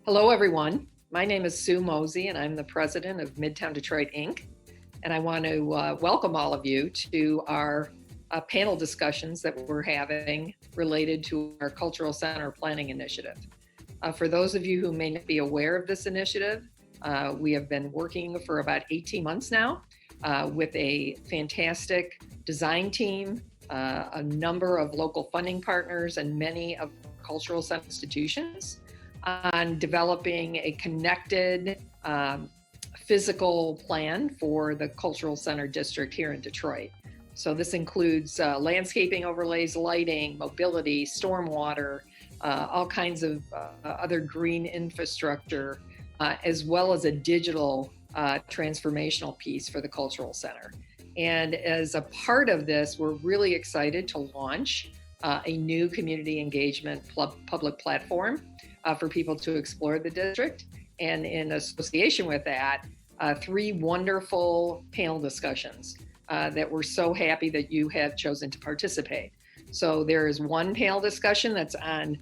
Hello, everyone. My name is Sue Mosey, and I'm the president of Midtown Detroit, Inc. And I want to welcome all of you to our panel discussions that we're having related to our Cultural Center Planning Initiative. For those of you who may not be aware of this initiative, we have been working for about 18 months now with a fantastic design team, a number of local funding partners, and many of cultural center institutions on developing a connected physical plan for the Cultural Center District here in Detroit. So this includes landscaping overlays, lighting, mobility, stormwater, all kinds of other green infrastructure, as well as a digital transformational piece for the Cultural Center. And as a part of this, we're really excited to launch a new community engagement public platform for people to explore the district. And in association with that, 3 wonderful panel discussions that we're so happy that you have chosen to participate. So there is one panel discussion that's on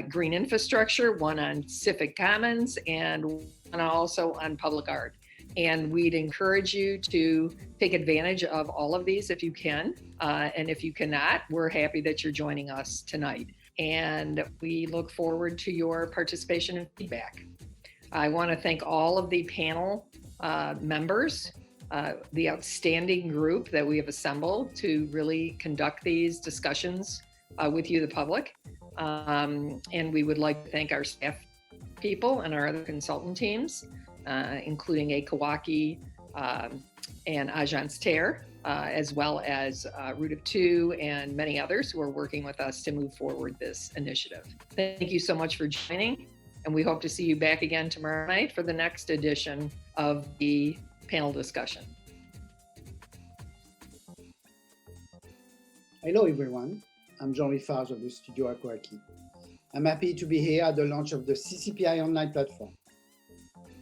green infrastructure, one on civic commons, and one also on public art. And we'd encourage you to take advantage of all of these if you can. And if you cannot, we're happy that you're joining us tonight. And we look forward to your participation and feedback. I want to thank all of the panel members, the outstanding group that we have assembled to really conduct these discussions with you, the public. And we would like to thank our staff people and our other consultant teams, including A. Kawaki and Agence Terre, as well as Root of Two and many others who are working with us to move forward this initiative. Thank you so much for joining, and we hope to see you back again tomorrow night for the next edition of the panel discussion. Hello everyone, I'm Jean-Louis Farge of the studio at Kawaki. I'm happy to be here at the launch of the CCPI.online platform.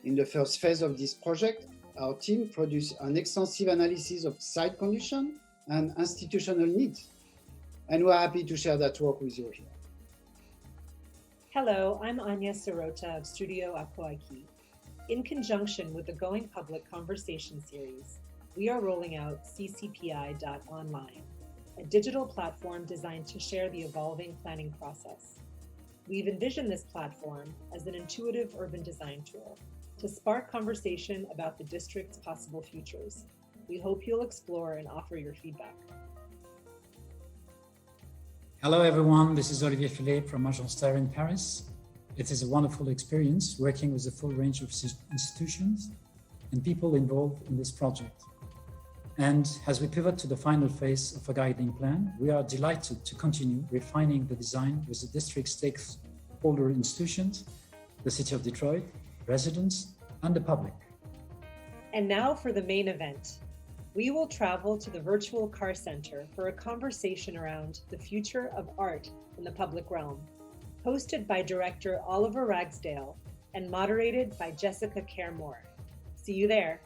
In the first phase of this project, our team produced an extensive analysis of site condition and institutional needs, and we're happy to share that work with you here. Hello, I'm Anya Sirota of Studio Akuaiki. In conjunction with the Going Public Conversation series, we are rolling out CCPI.online, a digital platform designed to share the evolving planning process. We've envisioned this platform as an intuitive urban design tool to spark conversation about the district's possible futures. We hope you'll explore and offer your feedback. Hello everyone, this is Olivier Fillet from Agence Terre in Paris. It is a wonderful experience working with a full range of institutions and people involved in this project. And as we pivot to the final phase of a guiding plan, we are delighted to continue refining the design with the district stakeholder institutions, the City of Detroit, residents, and the public. And now for the main event. We will travel to the virtual car center for a conversation around the future of art in the public realm, hosted by director Oliver Ragsdale and moderated by Jessica Caremore. See you there.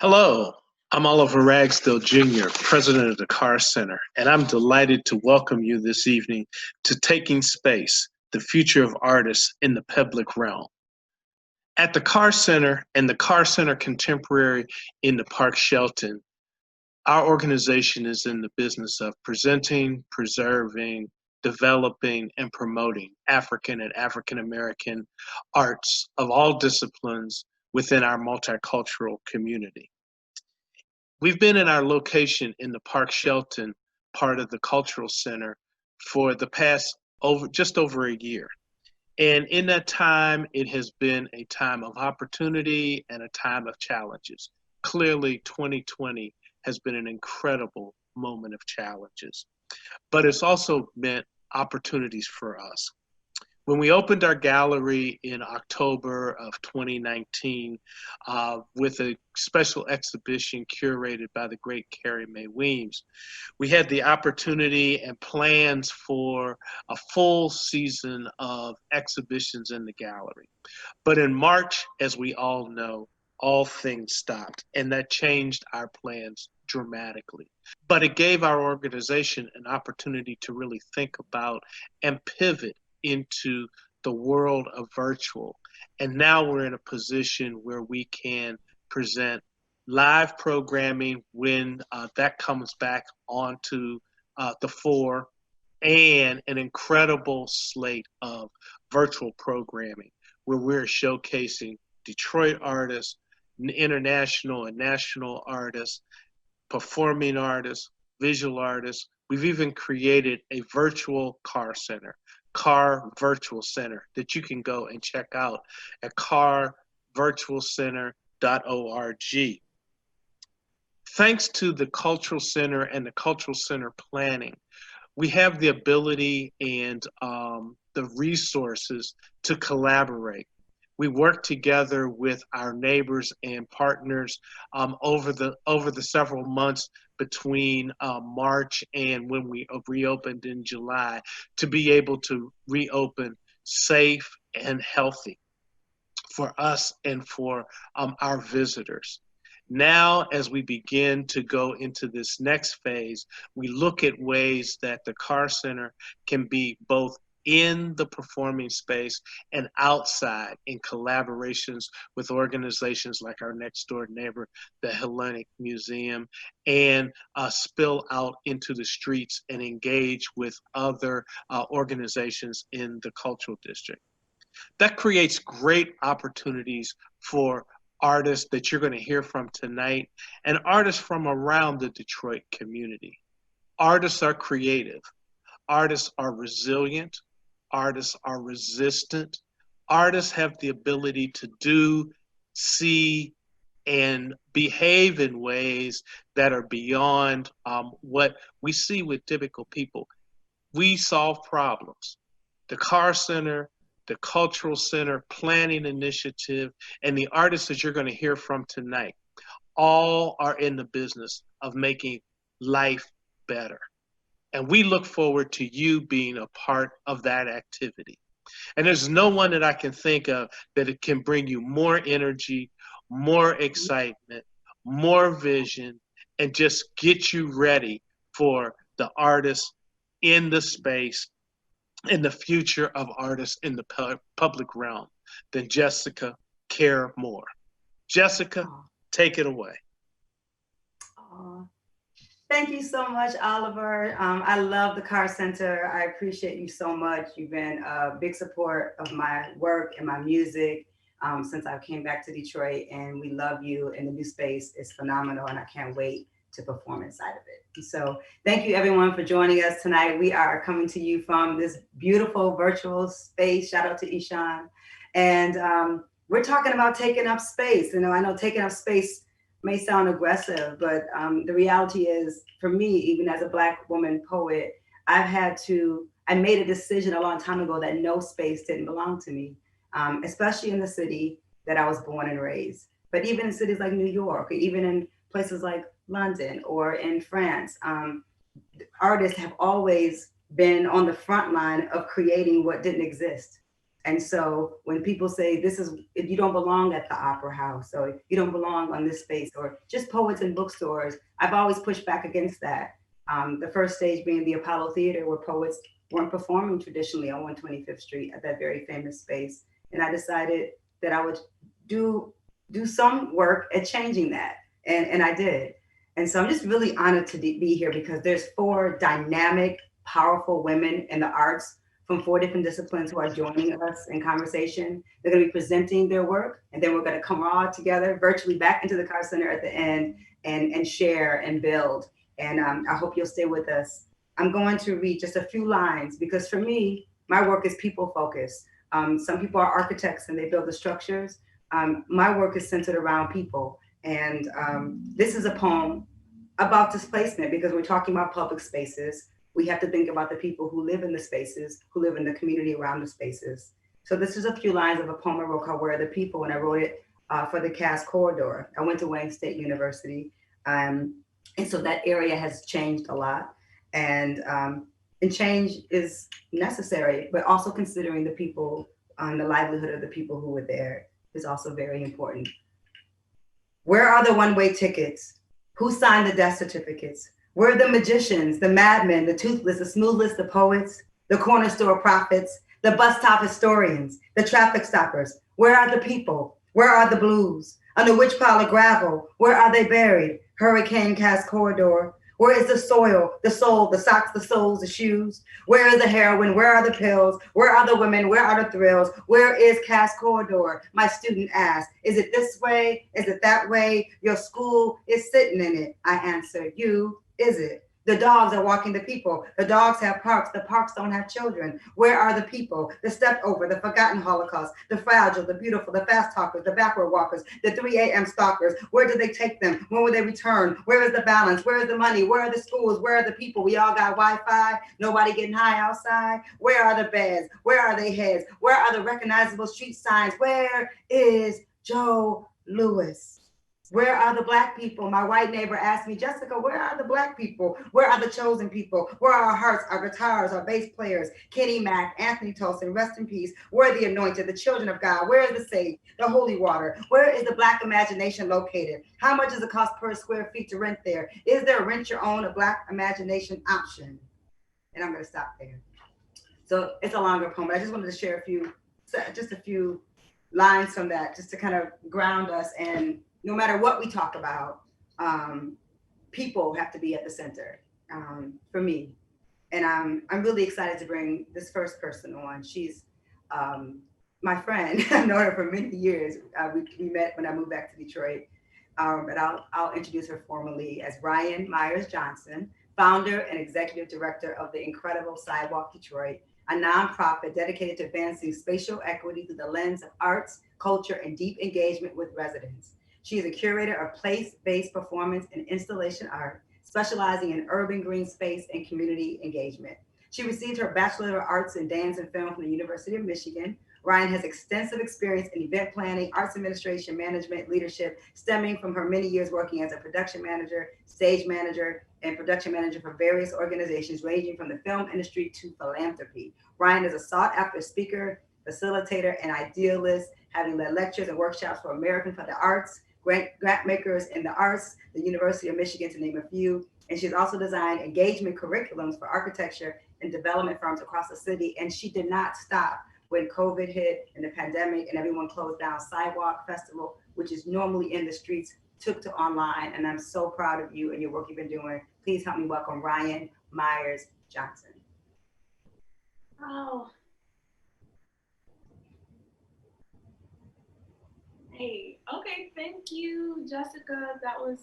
Hello, I'm Oliver Ragsdale Jr., president of the Car Center, and I'm delighted to welcome you this evening to Taking Space, the future of artists in the public realm. At the Car Center and the Car Center Contemporary in the Park Shelton, our organization is in the business of presenting, preserving, developing, and promoting African and African American arts of all disciplines within our multicultural community. We've been in our location in the Park Shelton part of the Cultural Center for the past just over a year. And in that time, it has been a time of opportunity and a time of challenges. Clearly, 2020 has been an incredible moment of challenges, but it's also meant opportunities for us. When we opened our gallery in October of 2019 with a special exhibition curated by the great Carrie Mae Weems, we had the opportunity and plans for a full season of exhibitions in the gallery. But in March, as we all know, all things stopped, and that changed our plans dramatically. But it gave our organization an opportunity to really think about and pivot into the world of virtual. And now we're in a position where we can present live programming when that comes back onto the fore, and an incredible slate of virtual programming where we're showcasing Detroit artists, international and national artists, performing artists, visual artists. We've even created a virtual car center, Car Virtual Center, that you can go and check out at carvirtualcenter.org. Thanks to the Cultural Center and the Cultural Center planning, we have the ability and the resources to collaborate. We work together with our neighbors and partners over the several months between March and when we reopened in July to be able to reopen safe and healthy for us and for our visitors. Now, as we begin to go into this next phase, we look at ways that the Car Center can be both in the performing space and outside in collaborations with organizations like our next door neighbor, the Hellenic Museum, and spill out into the streets and engage with other organizations in the cultural district. That creates great opportunities for artists that you're going to hear from tonight and artists from around the Detroit community. Artists are creative. Artists are resilient. Artists are resistant. Artists have the ability to do, see, and behave in ways that are beyond what we see with typical people. We solve problems. The Car Center, the Cultural Center Planning Initiative, and the artists that you're going to hear from tonight all are in the business of making life better. And we look forward to you being a part of that activity. And there's no one that I can think of that it can bring you more energy, more excitement, more vision, and just get you ready for the artists in the space and the future of artists in the public realm than Jessica Care Moore. Jessica, take it away. Thank you so much, Oliver. I love the Carr Center. I appreciate you so much. You've been a big support of my work and my music since I came back to Detroit, and we love you, and the new space is phenomenal, and I can't wait to perform inside of it. So thank you everyone for joining us tonight. We are coming to you from this beautiful virtual space. Shout out to Ishan. And we're talking about taking up space. You know, I know taking up space may sound aggressive, but the reality is, for me, even as a Black woman poet, I made a decision a long time ago that no space didn't belong to me, especially in the city that I was born and raised. But even in cities like New York, or even in places like London or in France, artists have always been on the front line of creating what didn't exist. And so when people say if you don't belong at the Opera House, or you don't belong on this space, or just poets in bookstores, I've always pushed back against that. The first stage being the Apollo Theater, where poets weren't performing traditionally on 125th Street at that very famous space. And I decided that I would do some work at changing that. And I did. And so I'm just really honored to be here, because there's 4 dynamic, powerful women in the arts from 4 different disciplines who are joining us in conversation. They're going to be presenting their work, and then we're going to come all together virtually back into the Carr Center at the end and share and build. And I hope you'll stay with us. I'm going to read just a few lines, because for me, my work is people focused. Some people are architects and they build the structures. My work is centered around people. And this is a poem about displacement, because we're talking about public spaces. We have to think about the people who live in the spaces, who live in the community around the spaces. So this is a few lines of a poem I wrote called Where Are the People? And I wrote it for the Cass Corridor. I went to Wayne State University. And so that area has changed a lot. And change is necessary, but also considering the people, the livelihood of the people who were there is also very important. Where are the one-way tickets? Who signed the death certificates? Where are the magicians, the madmen, the toothless, the smoothless, the poets, the corner store prophets, the bus stop historians, the traffic stoppers? Where are the people? Where are the blues? Under which pile of gravel? Where are they buried? Hurricane Cass Corridor. Where is the soil, the soul, the socks, the soles, the shoes? Where is the heroin? Where are the pills? Where are the women? Where are the thrills? Where is Cass Corridor? My student asked, is it this way? Is it that way? Your school is sitting in it. I answer, you, is it? The dogs are walking the people. The dogs have parks. The parks don't have children. Where are the people? The stepped over, the forgotten Holocaust, the fragile, the beautiful, the fast talkers, the backward walkers, the 3 a.m. stalkers. Where did they take them? When will they return? Where is the balance? Where is the money? Where are the schools? Where are the people? We all got Wi-Fi. Nobody getting high outside. Where are the beds? Where are they heads? Where are the recognizable street signs? Where is Joe Louis? Where are the Black people? My white neighbor asked me, Jessica, where are the Black people? Where are the chosen people? Where are our hearts, our guitars, our bass players? Kenny Mack, Anthony Tolson, rest in peace. Where are the anointed, the children of God? Where is the sage, the holy water? Where is the Black imagination located? How much does it cost per square feet to rent there? Is there a rent your own, a Black imagination option? And I'm going to stop there. So it's a longer poem, but I just wanted to share just a few lines from that, just to kind of ground us. And no matter what we talk about, people have to be at the center for me. And I'm really excited to bring this first person on. She's my friend. I've known her for many years. We met when I moved back to Detroit. But I'll introduce her formally as Ryan Myers Johnson, founder and executive director of the incredible Sidewalk Detroit, a nonprofit dedicated to advancing spatial equity through the lens of arts, culture, and deep engagement with residents. She is a curator of place-based performance and installation art, specializing in urban green space and community engagement. She received her Bachelor of Arts in Dance and Film from the University of Michigan, Ryan has extensive experience in event planning, arts administration, management, leadership, stemming from her many years working as a production manager, stage manager, and production manager for various organizations ranging from the film industry to philanthropy. Ryan is a sought-after speaker, facilitator, and idealist, having led lectures and workshops for American for the Arts, grant makers in the arts, the University of Michigan, to name a few. And she's also designed engagement curriculums for architecture and development firms across the city. And she did not stop when COVID hit and the pandemic and everyone closed down. Sidewalk Festival, which is normally in the streets, took to online. And I'm so proud of you and your work you've been doing. Please help me welcome Ryan Myers Johnson. Oh. Hey, okay, thank you, Jessica. That was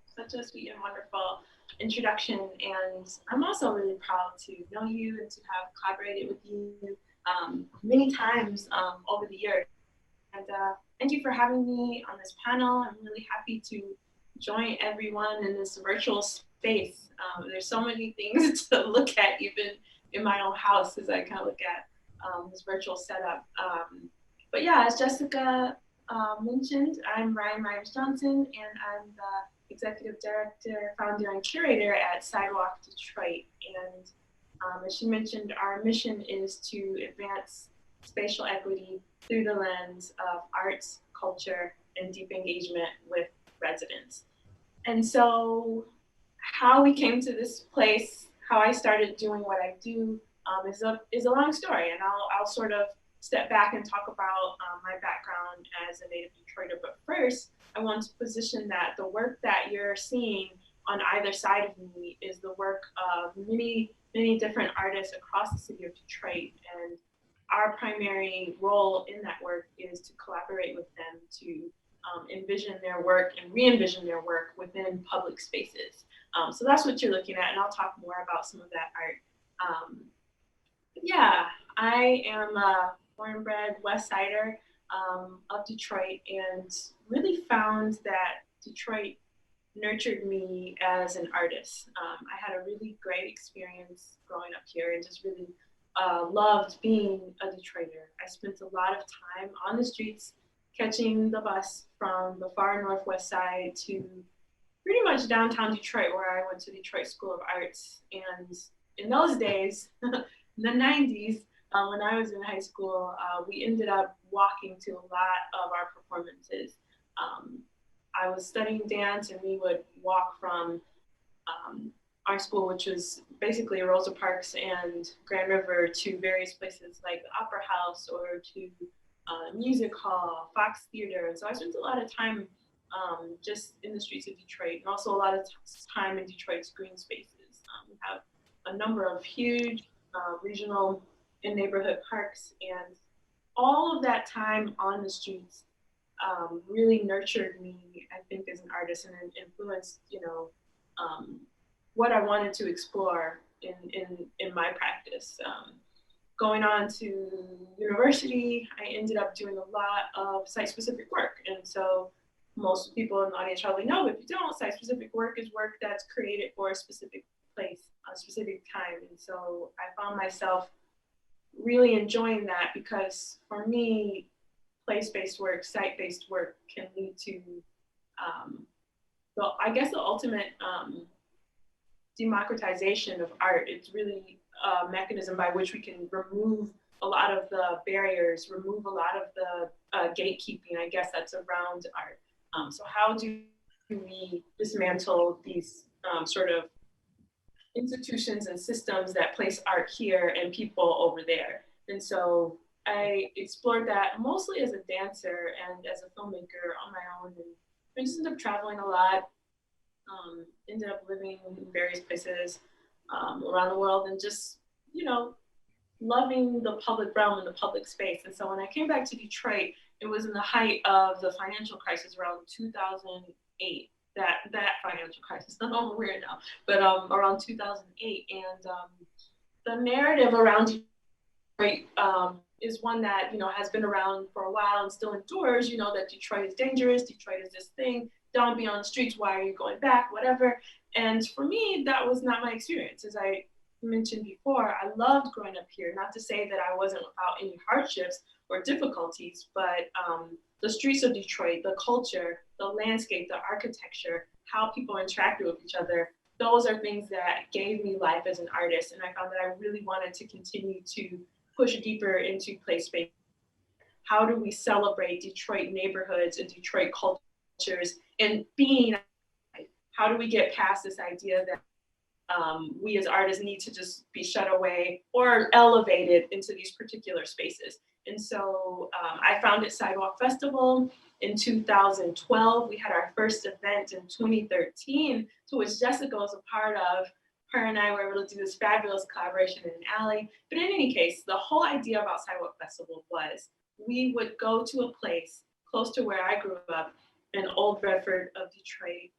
such a sweet and wonderful introduction. And I'm also really proud to know you and to have collaborated with you many times over the years. And thank you for having me on this panel. I'm really happy to join everyone in this virtual space. There's so many things to look at, even in my own house, as I kind of look at this virtual setup. But yeah, as Jessica mentioned, I'm Ryan Myers Johnson, and I'm the Executive Director, Founder, and Curator at Sidewalk Detroit. And as she mentioned, our mission is to advance spatial equity through the lens of arts, culture, and deep engagement with residents. And so how we came to this place, how I started doing what I do is a long story, and I'll sort of step back and talk about my background as a native Detroiter. But first, I want to position that the work that you're seeing on either side of me is the work of many, many different artists across the city of Detroit. And our primary role in that work is to collaborate with them to envision their work and re-envision their work within public spaces. So that's what you're looking at, and I'll talk more about some of that art. Yeah, I am a born and bred West Sider of Detroit, and really found that Detroit nurtured me as an artist. I had a really great experience growing up here and just really loved being a Detroiter. I spent a lot of time on the streets catching the bus from the far northwest side to pretty much downtown Detroit, where I went to Detroit School of Arts. And in those days, in the 90s, when I was in high school, we ended up walking to a lot of our performances. I was studying dance, and we would walk from our school, which was basically Rosa Parks and Grand River, to various places like the Opera House or to Music Hall, Fox Theater. And so I spent a lot of time just in the streets of Detroit, and also a lot of time in Detroit's green spaces. We have a number of huge regional and neighborhood parks, and all of that time on the streets really nurtured me, I think, as an artist, and influenced, what I wanted to explore in my practice. Going on to university, I ended up doing a lot of site-specific work. And so most people in the audience probably know, but if you don't, site-specific work is work that's created for a specific place, a specific time. And so I found myself really enjoying that, because for me, place-based work, site-based work can lead to, the ultimate democratization of art. It's really a mechanism by which we can remove a lot of the barriers, remove a lot of the gatekeeping, I guess, that's around art. So how do we dismantle these sort of institutions and systems that place art here and people over there? And so I explored that mostly as a dancer and as a filmmaker on my own, and I just ended up traveling a lot, ended up living in various places around the world, and just, loving the public realm and the public space. And so when I came back to Detroit, it was in the height of the financial crisis around 2008. That financial crisis, not over where now, but around 2008. And the narrative around Detroit is one that, has been around for a while and still endures, that Detroit is dangerous, Detroit is this thing, don't be on the streets, why are you going back, whatever. And for me, that was not my experience. As I mentioned before, I loved growing up here. Not to say that I wasn't without any hardships or difficulties, but the streets of Detroit, the culture, the landscape, the architecture, how people interacted with each other, those are things that gave me life as an artist. And I found that I really wanted to continue to push deeper into place space. How do we celebrate Detroit neighborhoods and Detroit cultures and being? How do we get past this idea that we as artists need to just be shut away or elevated into these particular spaces? And so I founded Sidewalk Festival in 2012. We had our first event in 2013, to which Jessica was a part of. Her and I were able to do this fabulous collaboration in an alley. But in any case, the whole idea about Sidewalk Festival was we would go to a place close to where I grew up in Old Bedford of Detroit,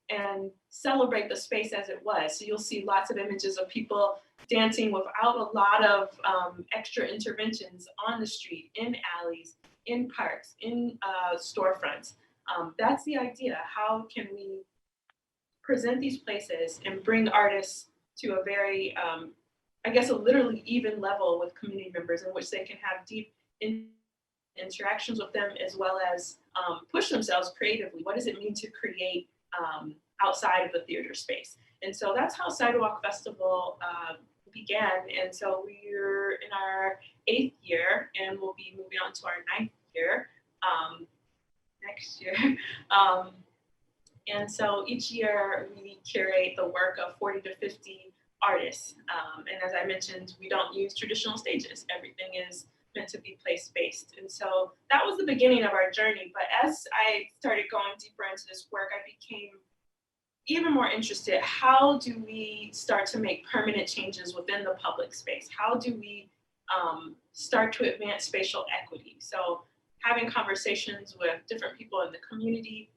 and celebrate the space as it was. So you'll see lots of images of people dancing without a lot of extra interventions on the street, in alleys, in parks, in storefronts. That's the idea. How can we present these places and bring artists to a very, I guess, a literally even level with community members in which they can have deep interactions with them, as well as push themselves creatively. What does it mean to create outside of the theater space? And so that's how Sidewalk Festival began. And so we're in our 8th year, and we'll be moving on to our 9th year next year. And so each year we curate the work of 40 to 50 artists. And as I mentioned, we don't use traditional stages. Everything is meant to be place-based. And so that was the beginning of our journey. But as I started going deeper into this work, I became even more interested. How do we start to make permanent changes within the public space? How do we start to advance spatial equity? So having conversations with different people in the community,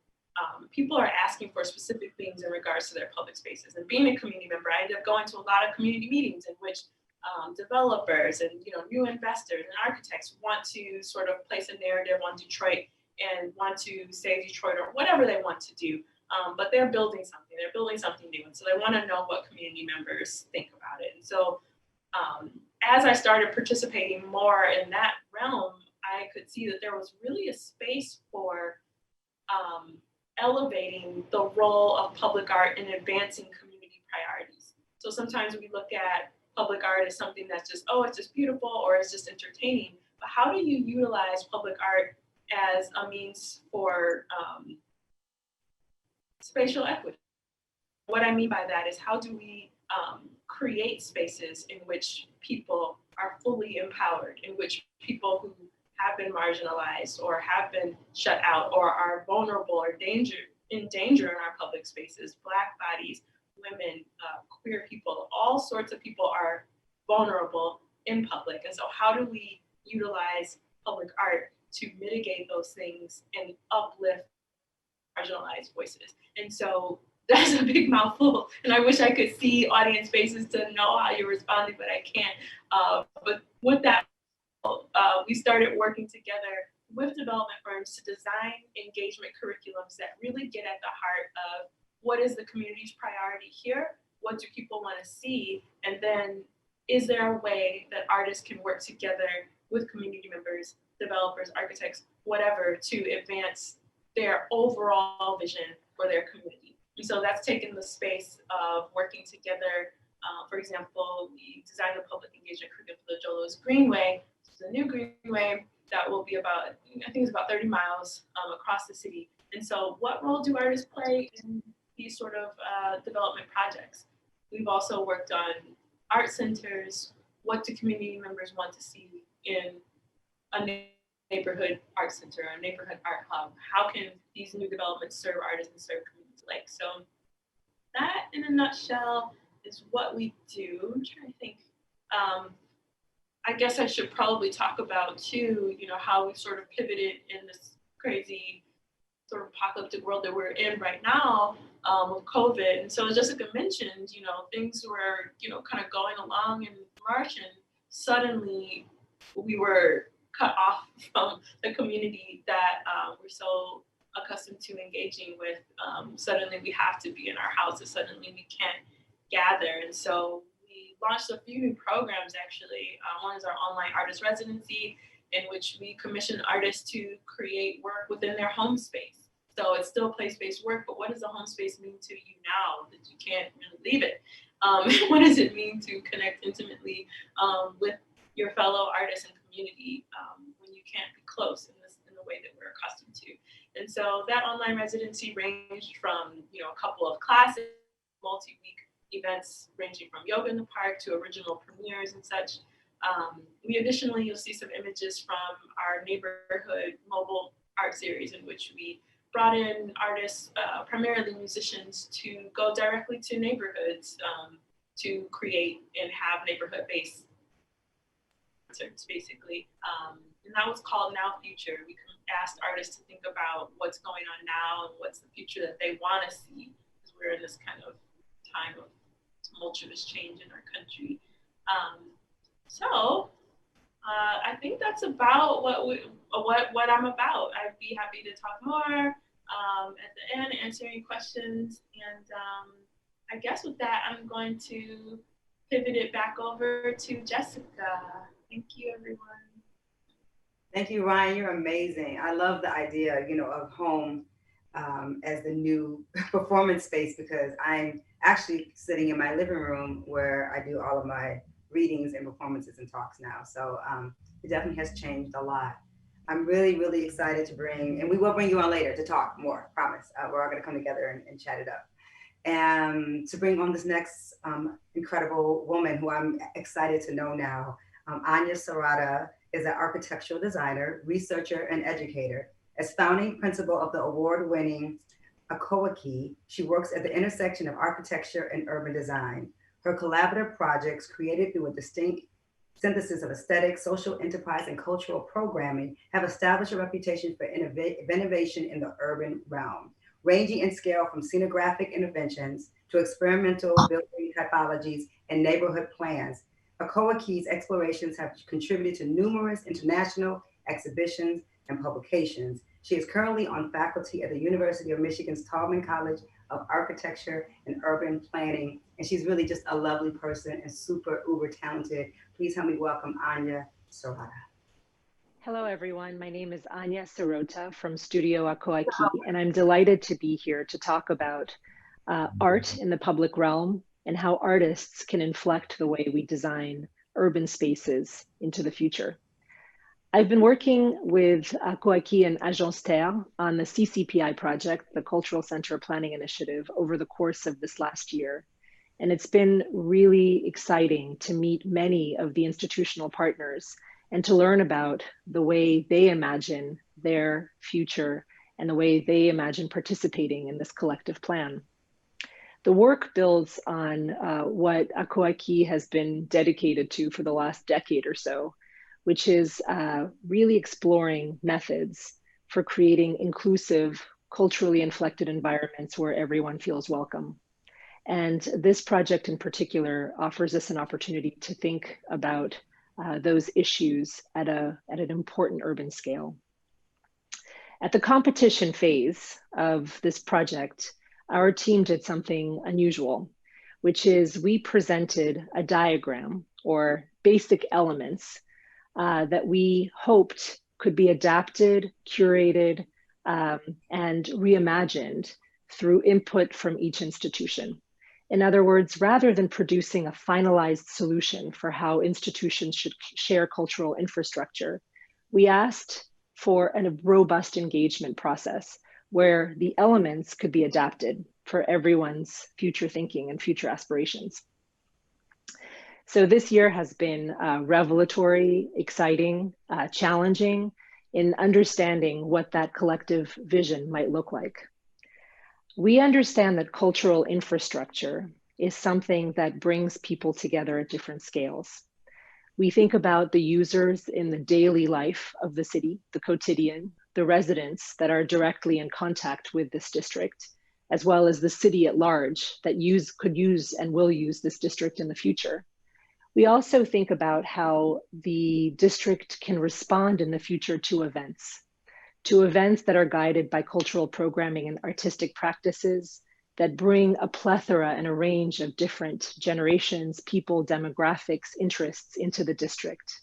people are asking for specific things in regards to their public spaces. And being a community member, I ended up going to a lot of community meetings in which developers and new investors and architects want to sort of place a narrative on Detroit and want to save Detroit or whatever they want to do. But they're building something. They're building something new, and so they want to know what community members think about it. And so, as I started participating more in that realm, I could see that there was really a space for elevating the role of public art in advancing community priorities. So sometimes we look at public art as something that's just, oh, it's just beautiful or it's just entertaining. But how do you utilize public art as a means for spatial equity? What I mean by that is, how do we create spaces in which people are fully empowered, in which people who have been marginalized or have been shut out or are vulnerable or in danger in our public spaces, Black bodies, women, queer people, all sorts of people are vulnerable in public. And so how do we utilize public art to mitigate those things and uplift marginalized voices? And so that's a big mouthful, and I wish I could see audience faces to know how you're responding, but I can't. But with that, we started working together with development firms to design engagement curriculums that really get at the heart of what is the community's priority here, what do people want to see, and then is there a way that artists can work together with community members, developers, architects, whatever, to advance their overall vision for their community. And so that's taken the space of working together. For example, we designed a public engagement curriculum for the Joe Louis Greenway. It's a new greenway that will be about, I think it's about 30 miles across the city. And so what role do artists play in these sort of development projects? We've also worked on art centers. What do community members want to see in a neighborhood art center, a neighborhood art hub? How can these new developments serve artists and serve communities alike? So that, in a nutshell, is what we do. I'm trying to think. I guess I should probably talk about too, how we sort of pivoted in this crazy sort of apocalyptic world that we're in right now with COVID. And so as Jessica mentioned, things were, kind of going along in March, and suddenly we were cut off from the community that we're so accustomed to engaging with. Suddenly we have to be in our houses. Suddenly we can't gather. And so we launched a few new programs actually. One is our online artist residency, in which we commission artists to create work within their home space. So it's still place-based work, but what does a home space mean to you now that you can't really leave it? What does it mean to connect intimately with your fellow artists and community when you can't be close in the way that we're accustomed to? And so that online residency ranged from a couple of classes, multi-week events ranging from yoga in the park to original premieres and such. Additionally, you'll see some images from our neighborhood mobile art series, in which we brought in artists, primarily musicians, to go directly to neighborhoods to create and have neighborhood-based concerts, basically. And that was called Now Future. We asked artists to think about what's going on now and what's the future that they want to see, because we're in this kind of time of tumultuous change in our country. I think that's about what I'm about. I'd be happy to talk more at the end, answer any questions. And I guess with that, I'm going to pivot it back over to Jessica. Thank you, everyone. Thank you, Ryan. You're amazing. I love the idea, of home as the new performance space, because I'm actually sitting in my living room where I do all of my readings and performances and talks now. So it definitely has changed a lot. I'm really, really excited to bring, and we will bring you on later to talk more, promise. We're all gonna come together and chat it up. And to bring on this next incredible woman who I'm excited to know now. Anya Serrata is an architectural designer, researcher, and educator. As founding principal of the award-winning Akoaki, she works at the intersection of architecture and urban design. Her collaborative projects, created through a distinct synthesis of aesthetic, social enterprise, and cultural programming, have established a reputation for innovation in the urban realm, ranging in scale from scenographic interventions to experimental building typologies and neighborhood plans. Akoaki's explorations have contributed to numerous international exhibitions and publications. She is currently on faculty at the University of Michigan's Tallman College of Architecture and Urban Planning, and she's really just a lovely person and super uber talented. Please help me welcome Anya Serrata. Hello, everyone. My name is Anya Serrata from Studio Akoaki, and I'm delighted to be here to talk about art in the public realm and how artists can inflect the way we design urban spaces into the future. I've been working with Akoaki and Agence Terre on the CCPI project, the Cultural Center Planning Initiative, over the course of this last year. And it's been really exciting to meet many of the institutional partners and to learn about the way they imagine their future and the way they imagine participating in this collective plan. The work builds on what Akoaki has been dedicated to for the last decade or so, which is really exploring methods for creating inclusive, culturally inflected environments where everyone feels welcome. And this project in particular offers us an opportunity to think about those issues at an important urban scale. At the competition phase of this project, our team did something unusual, which is we presented a diagram or basic elements that we hoped could be adapted, curated, and reimagined through input from each institution. In other words, rather than producing a finalized solution for how institutions should share cultural infrastructure, we asked for a robust engagement process where the elements could be adapted for everyone's future thinking and future aspirations. So this year has been revelatory, exciting, challenging in understanding what that collective vision might look like. We understand that cultural infrastructure is something that brings people together at different scales. We think about the users in the daily life of the city, the quotidian, the residents that are directly in contact with this district, as well as the city at large that could use and will use this district in the future. We also think about how the district can respond in the future to events that are guided by cultural programming and artistic practices that bring a plethora and a range of different generations, people, demographics, interests into the district.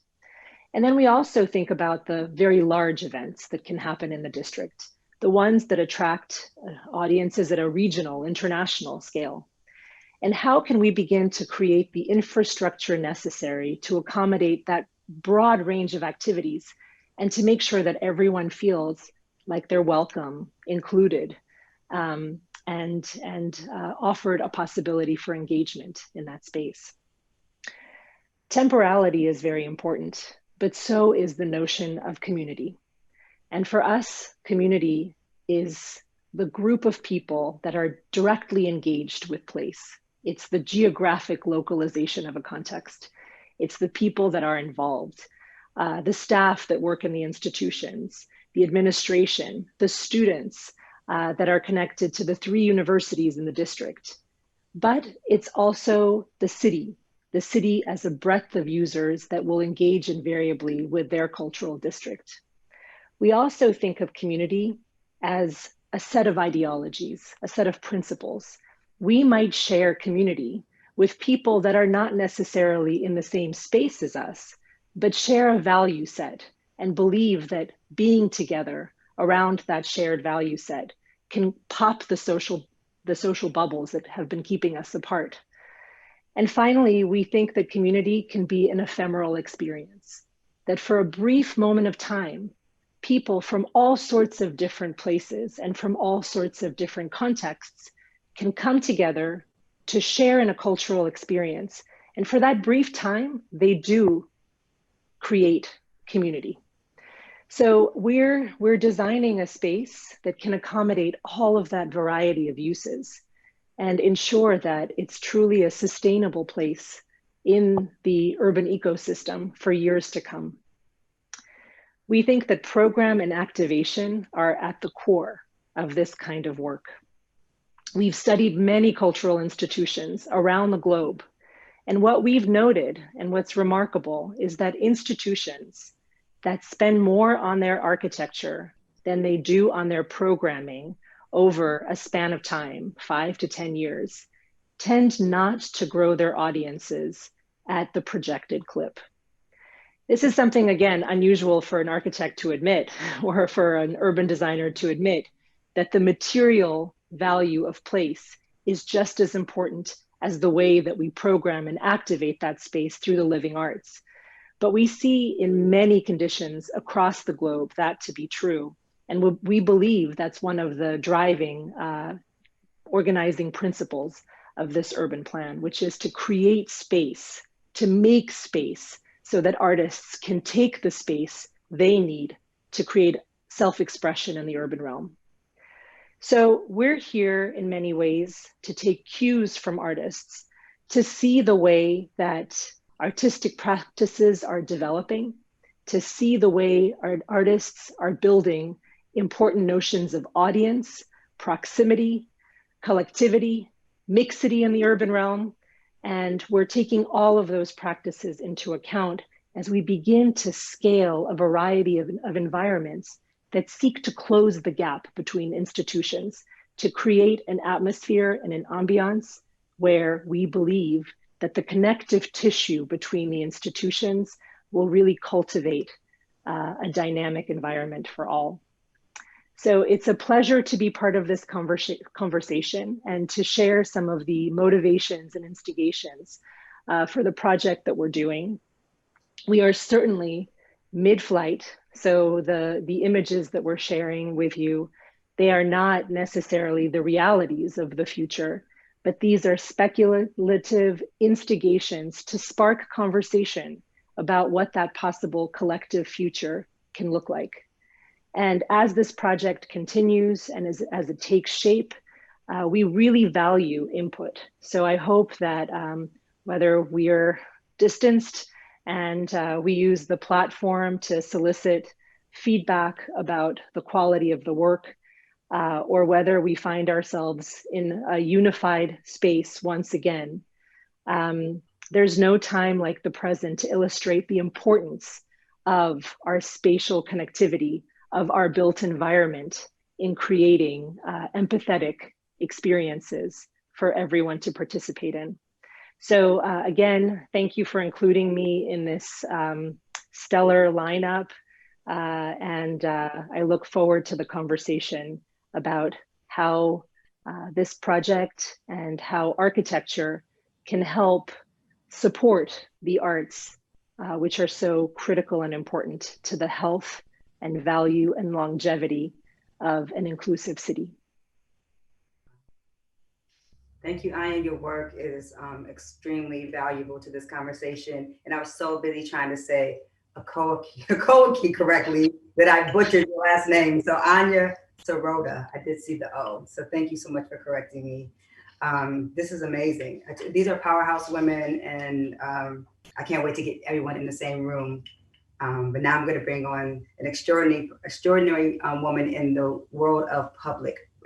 And then we also think about the very large events that can happen in the district, the ones that attract audiences at a regional, international scale. And how can we begin to create the infrastructure necessary to accommodate that broad range of activities and to make sure that everyone feels like they're welcome, included, and offered a possibility for engagement in that space. Temporality is very important, but so is the notion of community. And for us, community is the group of people that are directly engaged with place. It's the geographic localization of a context. It's the people that are involved, the staff that work in the institutions, the administration, the students that are connected to the 3 universities in the district. But it's also the city as a breadth of users that will engage invariably with their cultural district. We also think of community as a set of ideologies, a set of principles. We might share community with people that are not necessarily in the same space as us, but share a value set and believe that being together around that shared value set can pop the social bubbles that have been keeping us apart. And finally, we think that community can be an ephemeral experience, that for a brief moment of time, people from all sorts of different places and from all sorts of different contexts can come together to share in a cultural experience. And for that brief time, they do create community. So we're designing a space that can accommodate all of that variety of uses and ensure that it's truly a sustainable place in the urban ecosystem for years to come. We think that program and activation are at the core of this kind of work. We've studied many cultural institutions around the globe, and what we've noted and what's remarkable is that institutions that spend more on their architecture than they do on their programming over a span of time, 5 to 10 years, tend not to grow their audiences at the projected clip. This is something, again, unusual for an architect to admit, or for an urban designer to admit, that the material value of place is just as important as the way that we program and activate that space through the living arts. But we see in many conditions across the globe that to be true. And we believe that's one of the driving organizing principles of this urban plan, which is to create space, to make space so that artists can take the space they need to create self-expression in the urban realm. So we're here in many ways to take cues from artists, to see the way that artistic practices are developing, to see the way our artists are building important notions of audience, proximity, collectivity, mixity in the urban realm. And we're taking all of those practices into account as we begin to scale a variety of environments that seek to close the gap between institutions, to create an atmosphere and an ambiance where we believe that the connective tissue between the institutions will really cultivate a dynamic environment for all. So it's a pleasure to be part of this conversation and to share some of the motivations and instigations for the project that we're doing. We are certainly mid-flight, so the images that we're sharing with you, they are not necessarily the realities of the future, but these are speculative instigations to spark conversation about what that possible collective future can look like. And as this project continues and as it takes shape, we really value input. So I hope that whether we're distanced and we use the platform to solicit feedback about the quality of the work, or whether we find ourselves in a unified space once again, there's no time like the present to illustrate the importance of our spatial connectivity, of our built environment in creating empathetic experiences for everyone to participate in. So again, thank you for including me in this stellar lineup. And I look forward to the conversation about how this project and how architecture can help support the arts, which are so critical and important to the health and value and longevity of an inclusive city. Thank you, Aya. Your work is extremely valuable to this conversation. And I was so busy trying to say Akoaki correctly that I butchered your last name. So Anya Sirota, I did see the O. So thank you so much for correcting me. This is amazing. These are powerhouse women, and I can't wait to get everyone in the same room. But now I'm going to bring on an extraordinary woman in the world of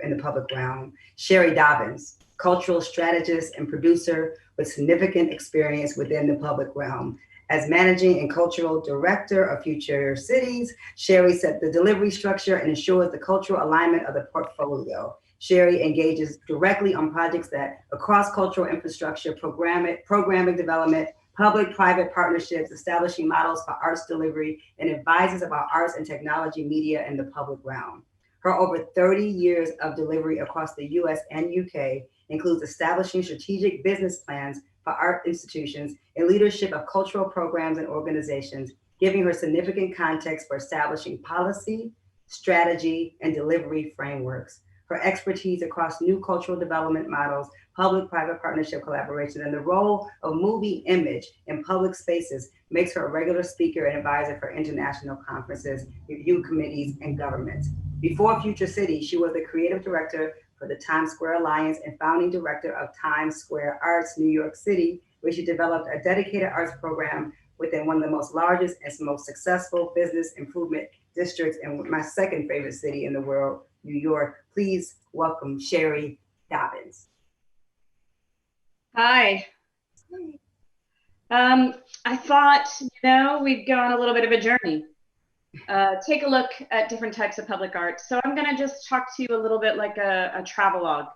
in the public realm, Sherry Dobbins, cultural strategist and producer with significant experience within the public realm. As managing and cultural director of Future Cities, Sherry set the delivery structure and ensures the cultural alignment of the portfolio. Sherry engages directly on projects that across cultural infrastructure, programming development, public-private partnerships, establishing models for arts delivery, and advises about arts and technology, media, and the public realm. Her over 30 years of delivery across the US and UK includes establishing strategic business plans for art institutions and leadership of cultural programs and organizations, giving her significant context for establishing policy, strategy, and delivery frameworks. Her expertise across new cultural development models, public-private partnership collaboration, and the role of movie image in public spaces makes her a regular speaker and advisor for international conferences, review committees, and governments. Before Future City, she was the creative director for the Times Square Alliance and founding director of Times Square Arts, New York City, where she developed a dedicated arts program within one of the most largest and most successful business improvement districts in my second favorite city in the world, New York. Please welcome Sherry Dobbins. Hi. I thought, we'd go on a little bit of a journey. Take a look at different types of public art. So I'm going to just talk to you a little bit like a travelogue.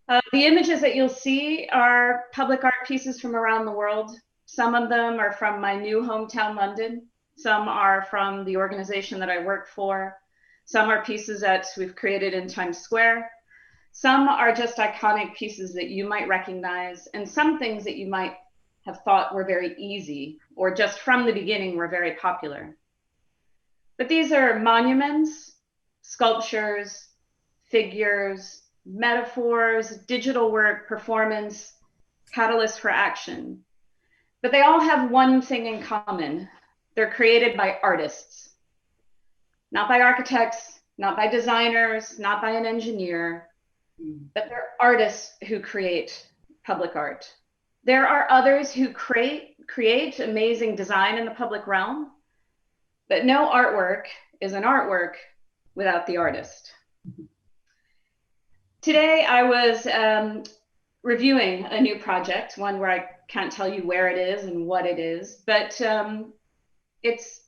The images that you'll see are public art pieces from around the world. Some of them are from my new hometown, London. Some are from the organization that I work for. Some are pieces that we've created in Times Square. Some are just iconic pieces that you might recognize, and some things that you might have thought were very easy or just from the beginning were very popular. But these are monuments, sculptures, figures, metaphors, digital work, performance, catalysts for action. But they all have one thing in common. They're created by artists, not by architects, not by designers, not by an engineer, but they're artists who create public art. There are others who create amazing design in the public realm, but no artwork is an artwork without the artist. Today, I was reviewing a new project, one where I can't tell you where it is and what it is, but it's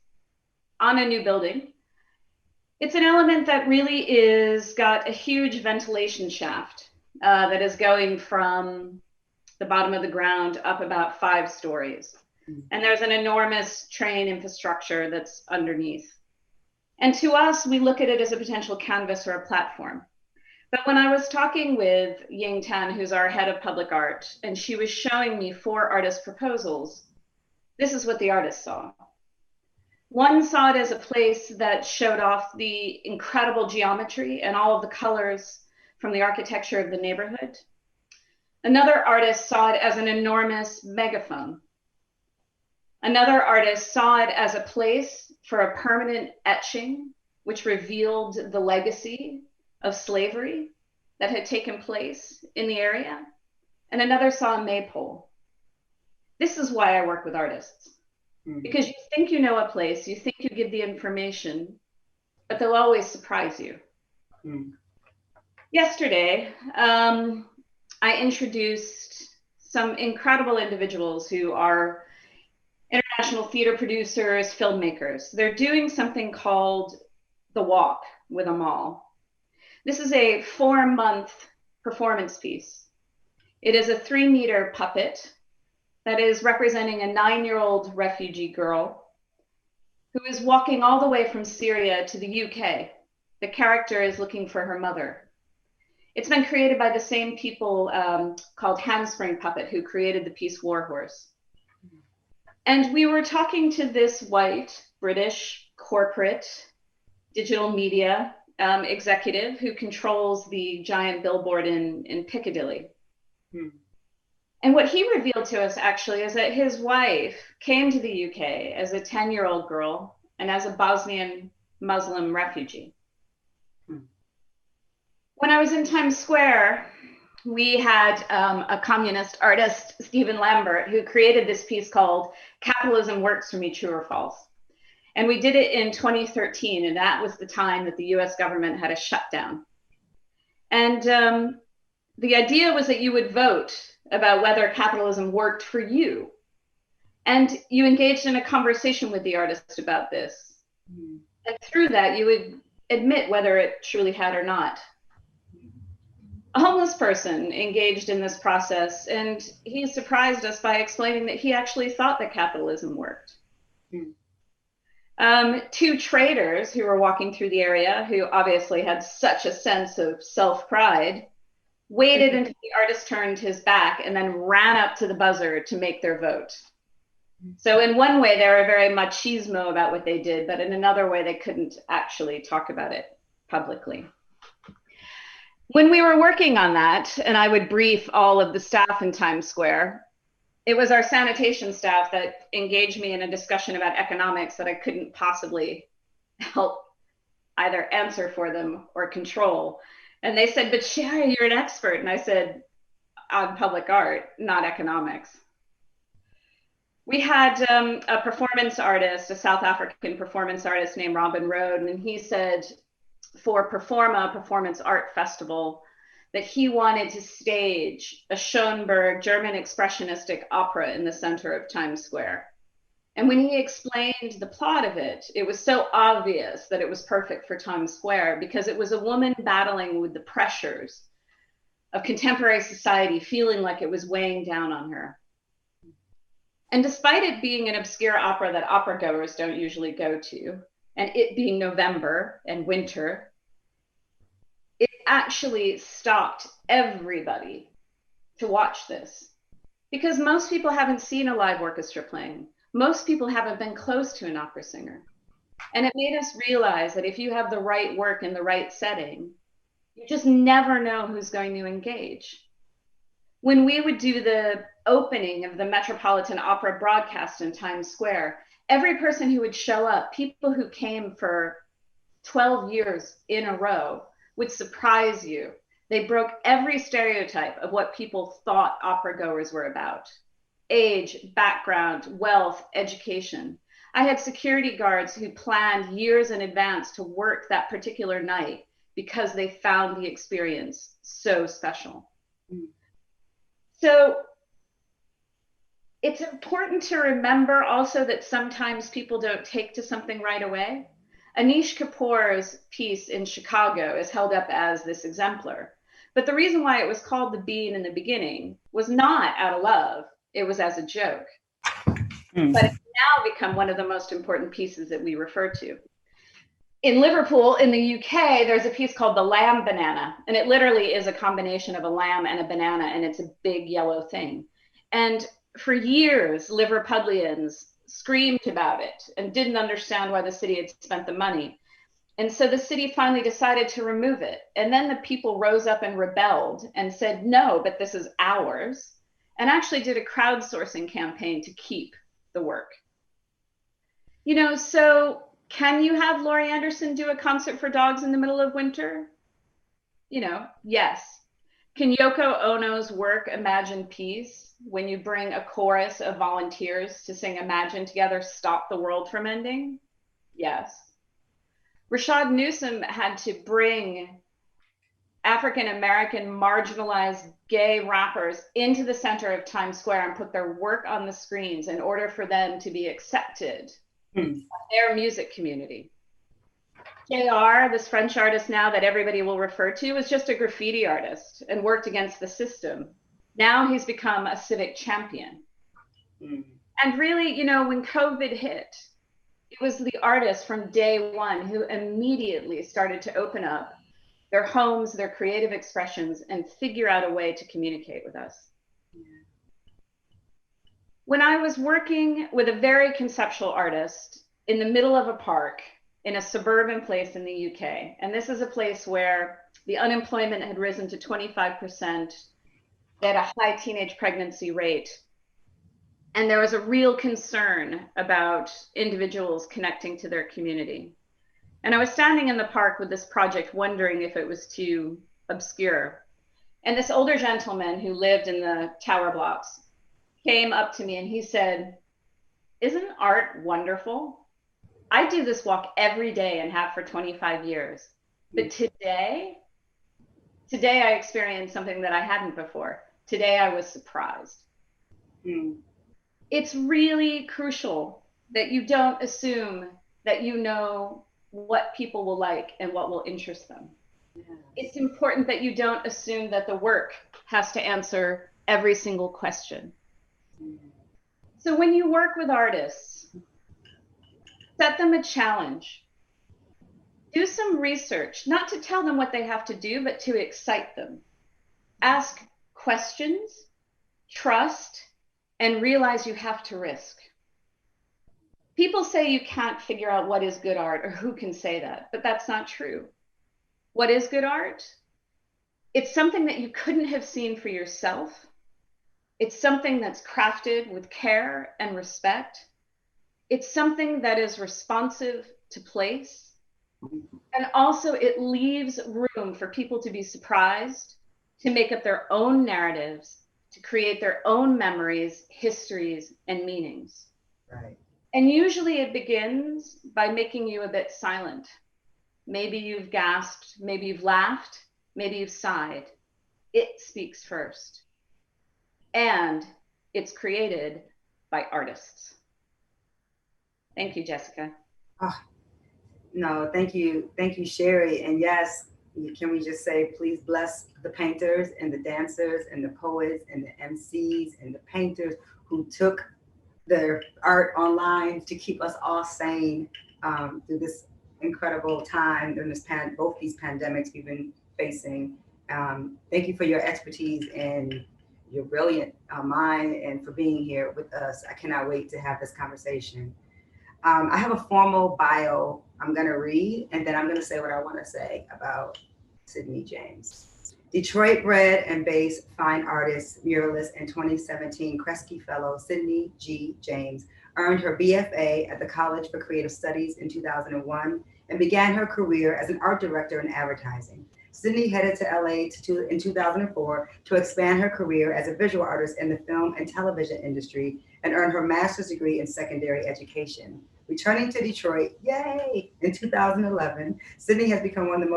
on a new building. It's an element that really is got a huge ventilation shaft that is going from the bottom of the ground up about 5 stories. And there's an enormous train infrastructure that's underneath. And to us, we look at it as a potential canvas or a platform. But when I was talking with Ying Tan, who's our head of public art, and she was showing me 4 artist proposals, this is what the artist saw. One saw it as a place that showed off the incredible geometry and all of the colors from the architecture of the neighborhood. Another artist saw it as an enormous megaphone. Another artist saw it as a place for a permanent etching, which revealed the legacy of slavery that had taken place in the area. And another saw a maypole. This is why I work with artists. Because you think you know a place, you think you give the information, but they'll always surprise you. Yesterday, I introduced some incredible individuals who are international theater producers, filmmakers. They're doing something called The Walk with Amal. This is a 4-month performance piece. It is a 3-meter puppet that is representing a 9-year-old refugee girl who is walking all the way from Syria to the UK. The character is looking for her mother. It's been created by the same people called Handspring Puppet, who created the piece War Horse. And we were talking to this white, British, corporate, digital media executive who controls the giant billboard in Piccadilly. And what he revealed to us actually is that his wife came to the UK as a 10-year-old girl and as a Bosnian Muslim refugee. When I was in Times Square, we had a communist artist, Stephen Lambert, who created this piece called Capitalism Works for Me, True or False. And we did it in 2013, and that was the time that the US government had a shutdown. And the idea was that you would vote about whether capitalism worked for you. And you engaged in a conversation with the artist about this. And through that, you would admit whether it truly had or not. A homeless person engaged in this process, and he surprised us by explaining that he actually thought that capitalism worked. 2 traders who were walking through the area, who obviously had such a sense of self-pride, waited until the artist turned his back and then ran up to the buzzer to make their vote. So in one way, they were very machismo about what they did, but in another way, they couldn't actually talk about it publicly. When we were working on that, and I would brief all of the staff in Times Square, it was our sanitation staff that engaged me in a discussion about economics that I couldn't possibly help either answer for them or control. And they said, but Sherry, you're an expert. And I said, on public art, not economics. We had a performance artist, a South African performance artist named Robin Rode, and he said for Performa, Performance Art Festival, that he wanted to stage a Schoenberg German expressionistic opera in the center of Times Square. And when he explained the plot of it, it was so obvious that it was perfect for Times Square because it was a woman battling with the pressures of contemporary society, feeling like it was weighing down on her. And despite it being an obscure opera that opera goers don't usually go to, and it being November and winter, it actually stopped everybody to watch this because most people haven't seen a live orchestra playing. Most people haven't been close to an opera singer. And it made us realize that if you have the right work in the right setting, you just never know who's going to engage. When we would do the opening of the Metropolitan Opera broadcast in Times Square, every person who would show up, people who came for 12 years in a row, would surprise you. They broke every stereotype of what people thought opera goers were about. Age, background, wealth, education. I had security guards who planned years in advance to work that particular night because they found the experience so special. So it's important to remember also that sometimes people don't take to something right away. Anish Kapoor's piece in Chicago is held up as this exemplar. But the reason why it was called The Bean in the beginning was not out of love. It was as a joke. But it's now become one of the most important pieces that we refer to. In Liverpool, in the UK, there's a piece called The Lamb Banana. And it literally is a combination of a lamb and a banana, and it's a big yellow thing. And for years, Liverpudlians screamed about it and didn't understand why the city had spent the money. And so the city finally decided to remove it. And then the people rose up and rebelled and said, no, but this is ours. And actually did a crowdsourcing campaign to keep the work. You know, so can you have Laurie Anderson do a concert for dogs in the middle of winter? You know, yes. Can Yoko Ono's work, Imagine Peace, when you bring a chorus of volunteers to sing Imagine together, stop the world from ending? Yes. Rashad Newsom had to bring African-American marginalized gay rappers into the center of Times Square and put their work on the screens in order for them to be accepted by their music community. JR, this French artist now that everybody will refer to, was just a graffiti artist and worked against the system. Now he's become a civic champion. Mm. And really, you know, when COVID hit, it was the artists from day one who immediately started to open up their homes, their creative expressions, and figure out a way to communicate with us. Yeah. When I was working with a very conceptual artist in the middle of a park in a suburban place in the UK, and this is a place where the unemployment had risen to 25%, they had a high teenage pregnancy rate, and there was a real concern about individuals connecting to their community. And I was standing in the park with this project wondering if it was too obscure. And this older gentleman who lived in the tower blocks came up to me and he said, "Isn't art wonderful? I do this walk every day and have for 25 years. But today I experienced something that I hadn't before. Today I was surprised." It's really crucial that you don't assume that you know what people will like and what will interest them. Yes. It's important that you don't assume that the work has to answer every single question. So when you work with artists, set them a challenge. Do some research, not to tell them what they have to do, but to excite them. Ask questions, trust, and realize you have to risk. People say you can't figure out what is good art or who can say that, but that's not true. What is good art? It's something that you couldn't have seen for yourself. It's something that's crafted with care and respect. It's something that is responsive to place. And also it leaves room for people to be surprised, to make up their own narratives, to create their own memories, histories, and meanings. Right. And usually it begins by making you a bit silent. Maybe you've gasped, maybe you've laughed, maybe you've sighed. It speaks first. And it's created by artists. Thank you, Jessica. Oh, no, thank you, Sherry. And yes, can we just say, please bless the painters and the dancers and the poets and the MCs and the painters who took their art online to keep us all sane through this incredible time during this both these pandemics we've been facing. Thank you for your expertise and your brilliant mind and for being here with us. I cannot wait to have this conversation. I have a formal bio I'm going to read, and then I'm going to say what I want to say about Sydney James. Detroit bred and based fine artist, muralist, and 2017 Kresge Fellow Sydney G. James earned her BFA at the College for Creative Studies in 2001 and began her career as an art director in advertising. Sydney headed to LA in 2004 to expand her career as a visual artist in the film and television industry and earned her master's degree in secondary education. Returning to Detroit, yay, in 2011, Sydney has become one of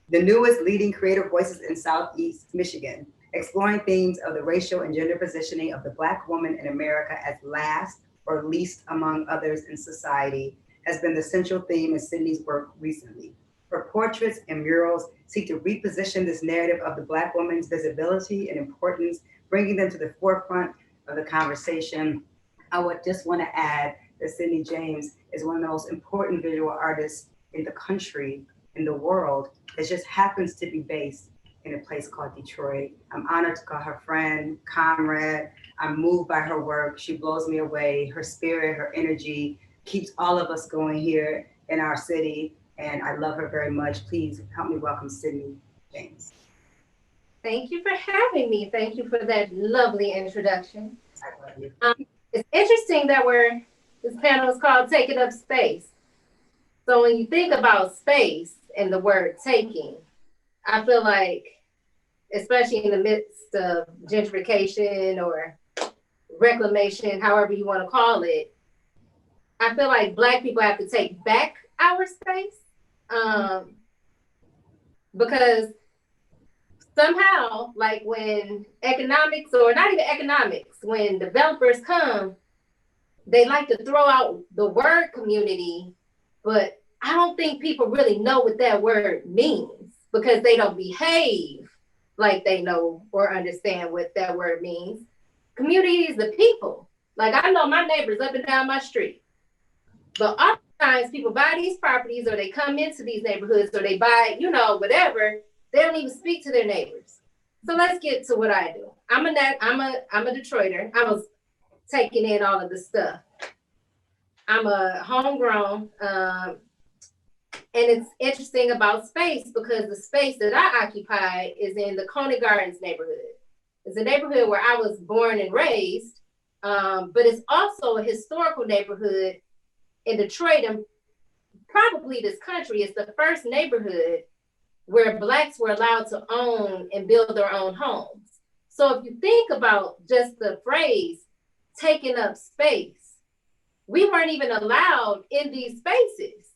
the newest leading creative voices in Southeast Michigan, exploring themes of the racial and gender positioning of the Black woman in America as last or least among others in society has been the central theme in Sydney's work recently. Her portraits and murals seek to reposition this narrative of the Black woman's visibility and importance, bringing them to the forefront of the conversation. I would just want to add that Sydney James is one of the most important visual artists in the country, in the world. It just happens to be based in a place called Detroit. I'm honored to call her friend, comrade. I'm moved by her work. She blows me away. Her spirit, her energy keeps all of us going here in our city. And I love her very much. Please help me welcome Sydney James. Thank you for having me. Thank you for that lovely introduction. I love you. It's interesting that this panel is called Taking Up Space. So when you think about space and the word taking, I feel like, especially in the midst of gentrification or reclamation, however you want to call it, I feel like Black people have to take back our space. Because somehow, like when economics, or not even economics, when developers come, they like to throw out the word community, but I don't think people really know what that word means because they don't behave like they know or understand what that word means. Community is the people. Like I know my neighbors up and down my street, but oftentimes people buy these properties or they come into these neighborhoods or they buy, you know, whatever. They don't even speak to their neighbors. So let's get to what I do. I'm a Detroiter. I was taking in all of the stuff. I'm a homegrown, and it's interesting about space because the space that I occupy is in the Coney Gardens neighborhood. It's a neighborhood where I was born and raised, but it's also a historical neighborhood in Detroit and probably this country. It's the first neighborhood where Blacks were allowed to own and build their own homes. So if you think about just the phrase taking up space, we weren't even allowed in these spaces.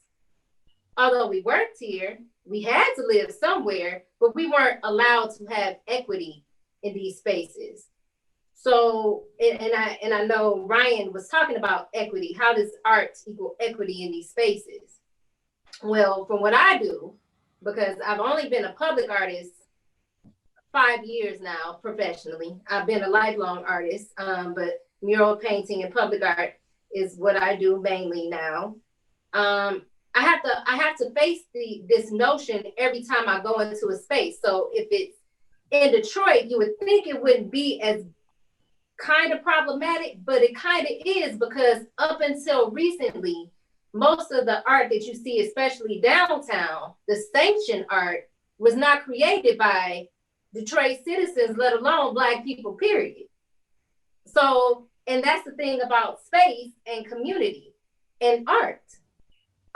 Although we worked here, we had to live somewhere, but we weren't allowed to have equity in these spaces. So, and I know Ryan was talking about equity. How does art equal equity in these spaces? Well, from what I do, because I've only been a public artist 5 years now professionally. I've been a lifelong artist, but mural painting and public art is what I do mainly now. I have to face this notion every time I go into a space. So if it's in Detroit, you would think it wouldn't be as kind of problematic, but it kind of is because up until recently, most of the art that you see, especially downtown, the sanctioned art, was not created by Detroit citizens, let alone Black people, period. So, and that's the thing about space and community and art.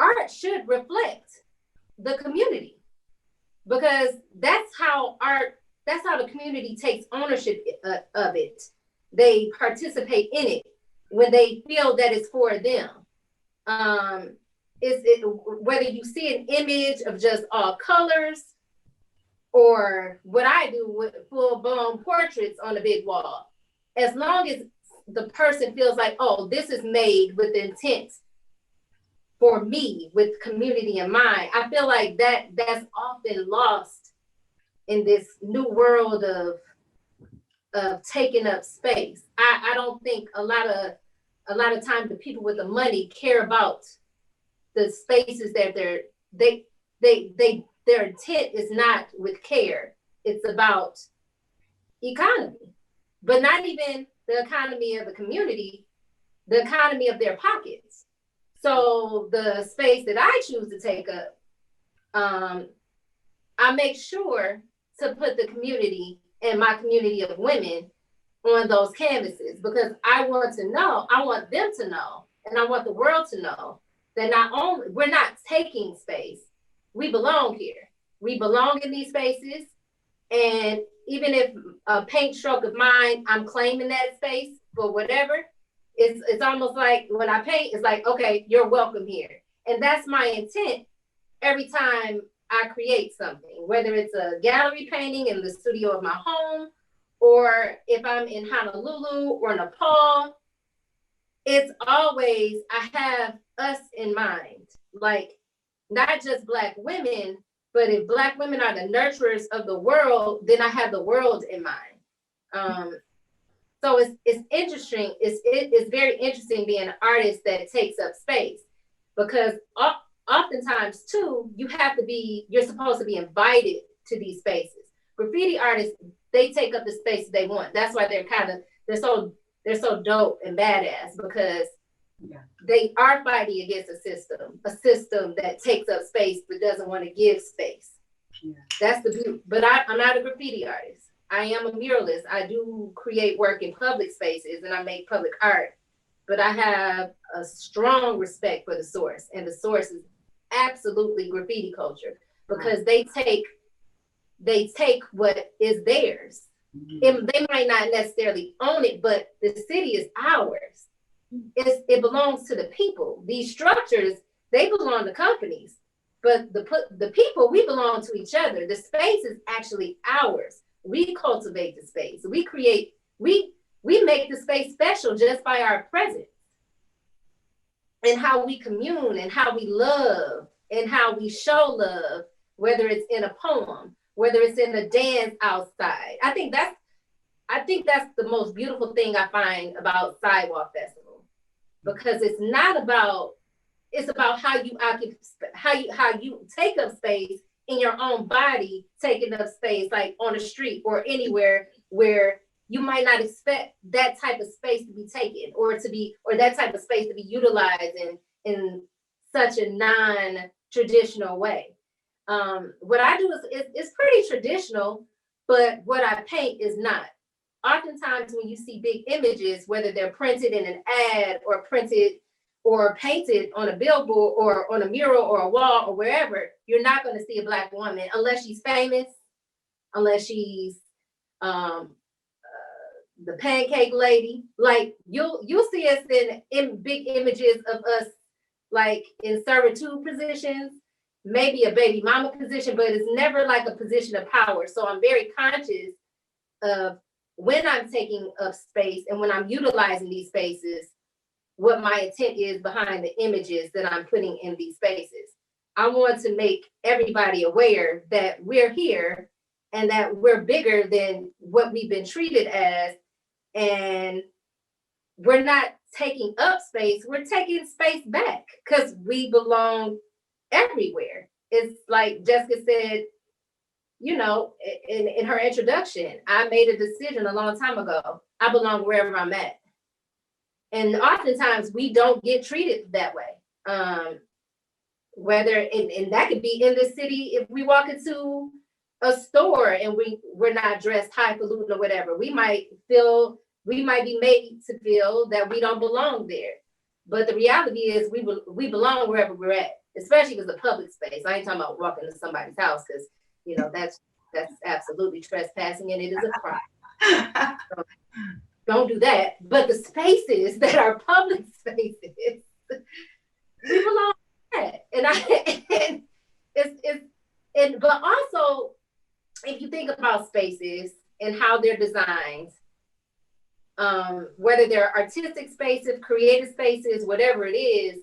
Art should reflect the community because that's how the community takes ownership of it. They participate in it when they feel that it's for them. Whether you see an image of just all colors or what I do with full-blown portraits on a big wall, as long as the person feels like, oh, this is made with intent for me, with community in mind, I feel like that's often lost in this new world of taking up space. I don't think a lot of times the people with the money care about the spaces that their intent is not with care. It's about economy, but not even the economy of the community, the economy of their pockets. So the space that I choose to take up, I make sure to put the community and my community of women on those canvases because I want them to know, and I want the world to know that not only we're not taking space, we belong here. We belong in these spaces. And even if a paint stroke of mine, I'm claiming that space for whatever, it's almost like when I paint, it's like, okay, you're welcome here. And that's my intent every time I create something, whether it's a gallery painting in the studio of my home, or if I'm in Honolulu or Nepal, it's always, I have us in mind, like not just Black women, but if Black women are the nurturers of the world, then I have the world in mind. So it's interesting. It's very interesting being an artist that takes up space because oftentimes too, you're supposed to be invited to these spaces. Graffiti artists, they take up the space they want. That's why they're so dope and badass because they are fighting against a system that takes up space but doesn't want to give space. Yeah. That's the beauty. But I'm not a graffiti artist. I am a muralist. I do create work in public spaces and I make public art, but I have a strong respect for the source, and the source is absolutely graffiti culture because they take what is theirs. Mm-hmm. They might not necessarily own it, but the city is ours. It belongs to the people. These structures, they belong to companies, but the people, we belong to each other. The space is actually ours. We cultivate the space. We make the space special just by our presence and how we commune and how we love in how we show love, whether it's in a poem, whether it's in a dance outside. I think that's the most beautiful thing I find about Sidewalk Festival, because it's not about, it's about how you occupy, how you take up space in your own body, taking up space like on the street or anywhere where you might not expect that type of space to be taken, or that type of space to be utilized in such a non-traditional way. What I do is pretty traditional, but what I paint is not. Oftentimes when you see big images, whether they're printed in an ad or printed or painted on a billboard or on a mural or a wall or wherever, you're not going to see a Black woman unless she's famous, unless she's the pancake lady. Like you'll see us in big images of us like in servitude positions, maybe a baby mama position, but it's never like a position of power. So I'm very conscious of when I'm taking up space and when I'm utilizing these spaces, what my intent is behind the images that I'm putting in these spaces. I want to make everybody aware that we're here and that we're bigger than what we've been treated as. And we're not taking up space, we're taking space back because we belong everywhere. It's like Jessica said, you know, in her introduction, I made a decision a long time ago. I belong wherever I'm at. And oftentimes we don't get treated that way. Whether, and that could be in the city, if we walk into a store and we're not dressed highfalutin or whatever, we might be made to feel that we don't belong there. But the reality is we belong wherever we're at, especially if it's a public space. I ain't talking about walking into somebody's house, because you know that's absolutely trespassing and it is a crime. So don't do that. But the spaces that are public spaces, we belong at. But also, if you think about spaces and how they're designed, whether they're artistic spaces, creative spaces, whatever it is.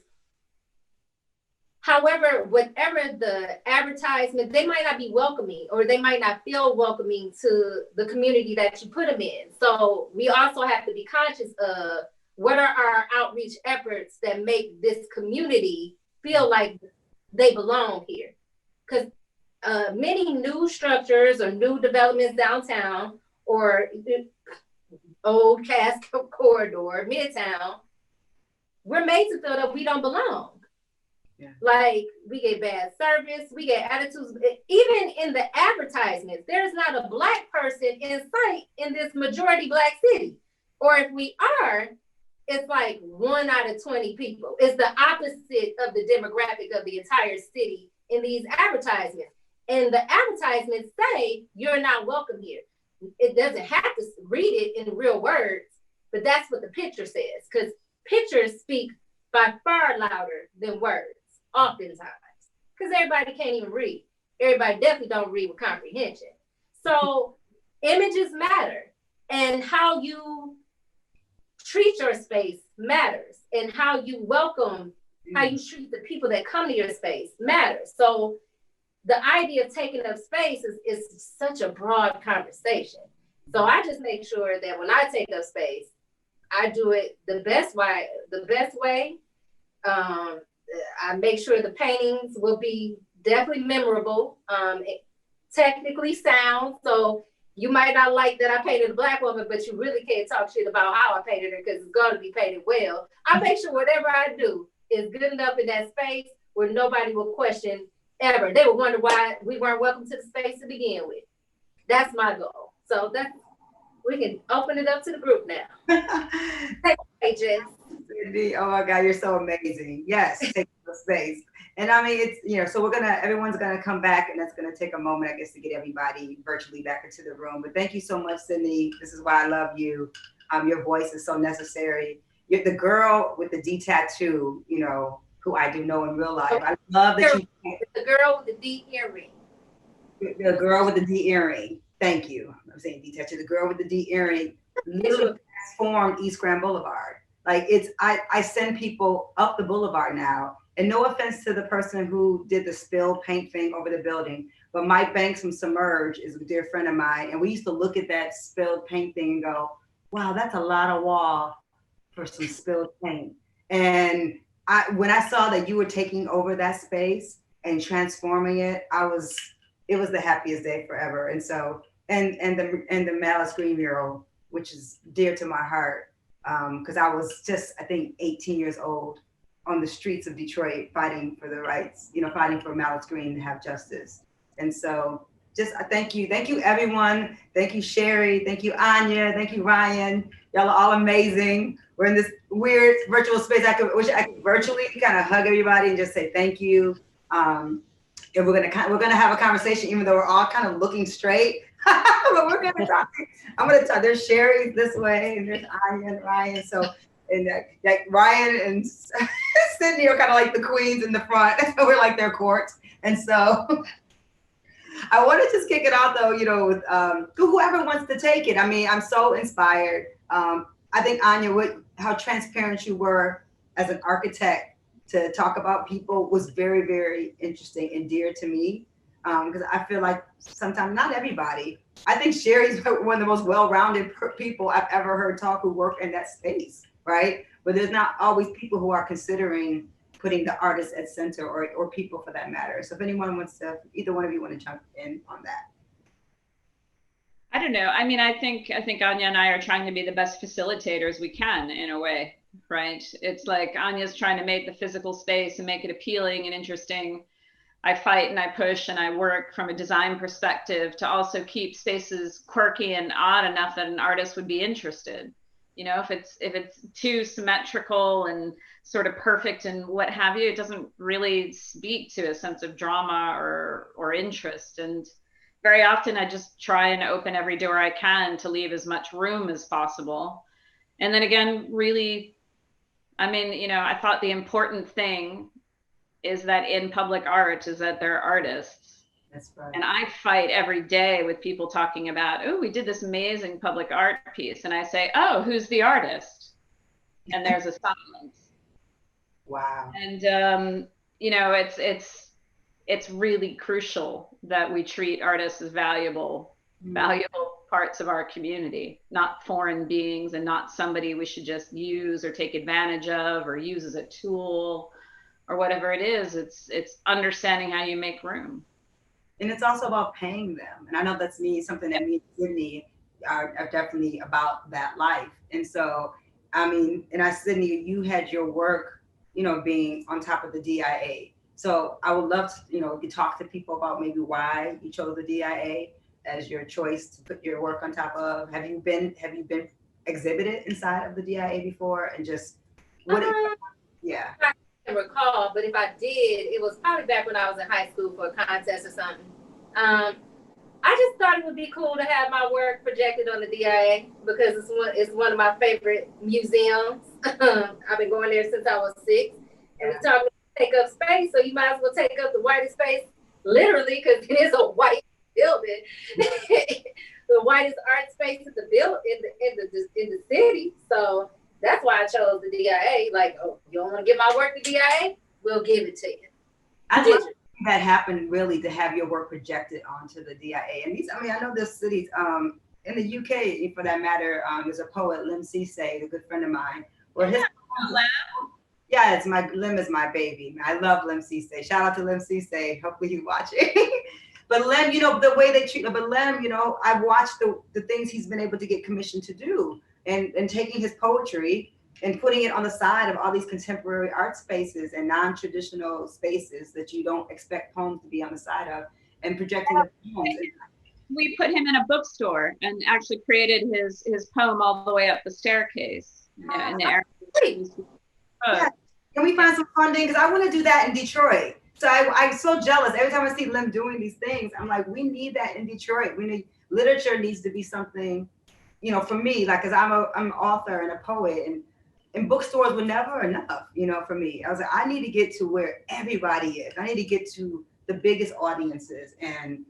However, whatever the advertisement, they might not be welcoming, or they might not feel welcoming to the community that you put them in. So we also have to be conscious of what are our outreach efforts that make this community feel like they belong here. Because many new structures or new developments downtown or Old Cass Corridor, Midtown, we're made to feel that we don't belong. Yeah. Like we get bad service, we get attitudes. Even in the advertisements, there's not a Black person in sight in this majority Black city. Or if we are, it's like 1 out of 20 people. It's the opposite of the demographic of the entire city in these advertisements. And the advertisements say you're not welcome here. It doesn't have to read it in real words, but that's what the picture says, because pictures speak by far louder than words, oftentimes, because everybody can't even read. Everybody definitely don't read with comprehension. So images matter, and how you treat your space matters, and how you welcome, how you treat the people that come to your space matters. So the idea of taking up space is such a broad conversation. So I just make sure that when I take up space, I do it the best way. I make sure the paintings will be definitely memorable, technically sound. So you might not like that I painted a Black woman, but you really can't talk shit about how I painted her because it's going to be painted well. I make sure whatever I do is good enough in that space where nobody will question ever. They would wonder why we weren't welcome to the space to begin with. That's my goal. So we can open it up to the group now. Hey, Jess. Oh my God, you're so amazing. Yes, take the space. And I mean, it's, you know, so everyone's gonna come back, and that's gonna take a moment, I guess, to get everybody virtually back into the room. But thank you so much, Sydney. This is why I love you. Your voice is so necessary. You're the girl with the D tattoo, you know, who I do know in real life. I love that you. The girl with the D earring. The girl with the D earring. Thank you. I'm saying D tattoo. The girl with the D earring literally transformed East Grand Boulevard. Like I send people up the boulevard now. And no offense to the person who did the spilled paint thing over the building, but Mike Banks from Submerge is a dear friend of mine. And we used to look at that spilled paint thing and go, wow, that's a lot of wall for some spilled paint. And when I saw that you were taking over that space and transforming it, it was the happiest day forever. And so, and the Malice Green mural, which is dear to my heart, because I was just, I think, 18 years old on the streets of Detroit fighting for the rights, fighting for Malice Green to have justice. And so just thank you everyone. Thank you, Sherry. Thank you, Anya. Thank you, Ryan. Y'all are all amazing. We're in this weird virtual space. I wish I could virtually kind of hug everybody and just say thank you. And we're gonna have a conversation, even though we're all kind of looking straight. But we're gonna talk. I'm gonna talk. There's Sherry this way, and there's Anya and Ryan. So, and like Ryan and Sydney are kind of like the queens in the front. So we're like their court. And so I want to just kick it out though, with whoever wants to take it. I mean, I'm so inspired. I think Anya, how transparent you were as an architect to talk about people was very, very interesting and dear to me. Because I feel like sometimes not everybody. I think Sherry's one of the most well-rounded people I've ever heard talk who work in that space, right? But there's not always people who are considering putting the artist at center or people for that matter. So if anyone wants to, either one of you want to jump in on that. I don't know. I mean, I think Anya and I are trying to be the best facilitators we can in a way, right? It's like Anya's trying to make the physical space and make it appealing and interesting. I fight and I push and I work from a design perspective to also keep spaces quirky and odd enough that an artist would be interested. If it's too symmetrical and sort of perfect and what have you, it doesn't really speak to a sense of drama or interest. And very often I just try and open every door I can to leave as much room as possible. And then again, really, I mean, I thought the important thing is that in public art is that they're artists. That's right. And I fight every day with people talking about, oh, we did this amazing public art piece. And I say, oh, who's the artist? And there's a silence. Wow. And, it's really crucial that we treat artists as valuable parts of our community, not foreign beings and not somebody we should just use or take advantage of or use as a tool or whatever it is. It's understanding how you make room. And it's also about paying them. And I know that's something that me and Sydney are definitely about that life. And so, I mean, Sydney, you had your work, being on top of the DIA. So I would love to, talk to people about maybe why you chose the DIA as your choice to put your work on top of. Have you been exhibited inside of the DIA before? And just yeah. I can't recall, but if I did, it was probably back when I was in high school for a contest or something. I just thought it would be cool to have my work projected on the DIA because it's one of my favorite museums. I've been going there since I was 6, and we talk about take up space, so you might as well take up the whitest space, literally, because it is a white building. The whitest art space in the city. So that's why I chose the DIA. Like, oh, you don't want to give my work to DIA? We'll give it to you. I think that happened really to have your work projected onto the DIA. And I know there's cities, in the UK, for that matter, there's a poet, Lim Cisse, a good friend of mine, where his yeah, Lim is my baby. I love Lim Cisse. Shout out to Lim Cisse. Hopefully he's watching. But Lim, the way they treat him, but Lim, I've watched the things he's been able to get commissioned to do and taking his poetry and putting it on the side of all these contemporary art spaces and non-traditional spaces that you don't expect poems to be on the side of and projecting the poems. We put him in a bookstore and actually created his poem all the way up the staircase. In the area. Yeah. Can we find some funding? Because I want to do that in Detroit. So I'm so jealous. Every time I see Lim doing these things, I'm like, we need that in Detroit. Literature needs to be something, for me, like, because I'm an author and a poet, and bookstores were never enough, for me. I was like, I need to get to where everybody is. I need to get to the biggest audiences. And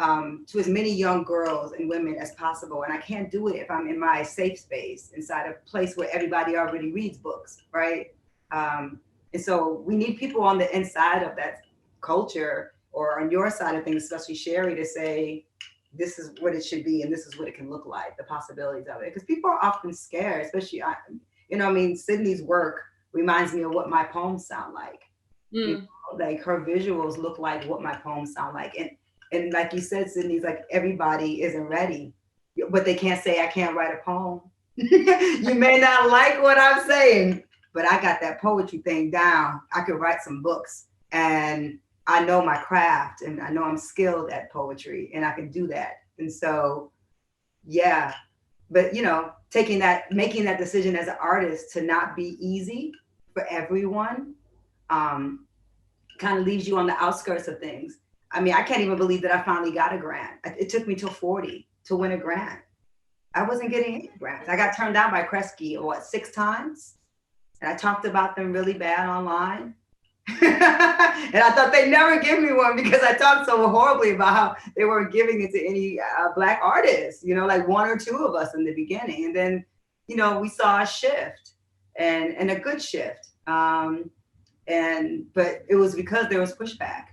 to as many young girls and women as possible. And I can't do it if I'm in my safe space inside a place where everybody already reads books, right? And so we need people on the inside of that culture or on your side of things, especially Sherry, to say, this is what it should be and this is what it can look like, the possibilities of it. Because people are often scared, especially, Sydney's work reminds me of what my poems sound like. Like her visuals look like what my poems sound like. And like you said, Sydney's like, everybody isn't ready, but they can't say I can't write a poem. You may not like what I'm saying, but I got that poetry thing down. I could write some books and I know my craft and I know I'm skilled at poetry and I can do that. And so, yeah, but making that decision as an artist to not be easy for everyone, kind of leaves you on the outskirts of things. I mean, I can't even believe that I finally got a grant. It took me till 40 to win a grant. I wasn't getting any grants. I got turned down by Kresge, 6 times? And I talked about them really bad online. And I thought they'd never give me one because I talked so horribly about how they weren't giving it to any Black artists, like 1 or 2 of us in the beginning. And then, we saw a shift and a good shift. But it was because there was pushback,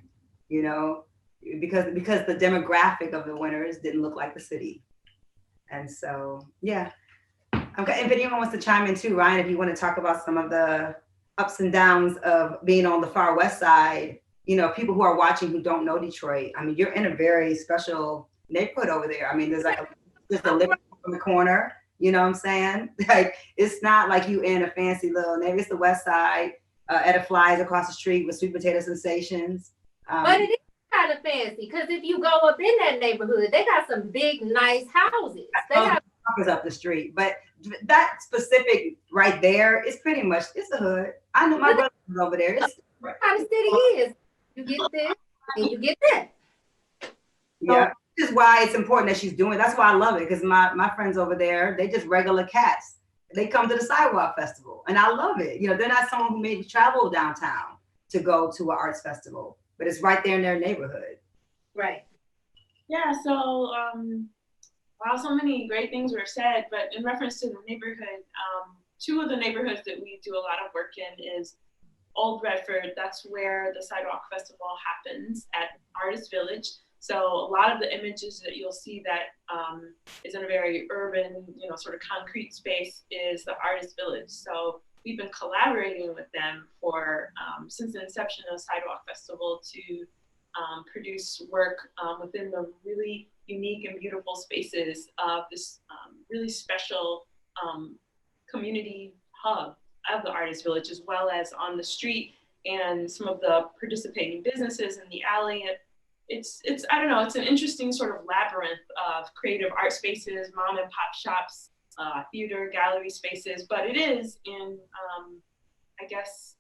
because the demographic of the winners didn't look like the city. And so, yeah. Okay, if anyone wants to chime in too, Ryan, if you want to talk about some of the ups and downs of being on the far west side, people who are watching who don't know Detroit. I mean, you're in a very special neighborhood over there. I mean, there's a living room in the corner, you know what I'm saying? Like, it's not like you in a fancy little neighborhood. It's the west side. Edda Fly's across the street with Sweet Potato Sensations. But it is kind of fancy because if you go up in that neighborhood, they got some big, nice houses. They got up the street, but that specific right there is pretty much, it's the hood. I know my brother was over there. It's how the city is. You get this and you get that. Yeah, this is why it's important that she's doing it. That's why I love it, because my friends over there, they just regular cats. They come to the Sidewalk Festival and I love it. They're not someone who maybe travel downtown to go to an arts festival, but it's right there in their neighborhood. Right. Yeah, so wow, so many great things were said, but in reference to the neighborhood, 2 of the neighborhoods that we do a lot of work in is Old Redford. That's where the Sidewalk Festival happens at Artist Village. So a lot of the images that you'll see that is in a very urban, sort of concrete space is the Artist Village. So we've been collaborating with them for since the inception of the Sidewalk Festival to produce work within the really unique and beautiful spaces of this really special community hub of the Artist Village, as well as on the street and some of the participating businesses in the alley. It's I don't know, it's an interesting sort of labyrinth of creative art spaces, mom and pop shops, theater, gallery spaces, but it is in, I guess,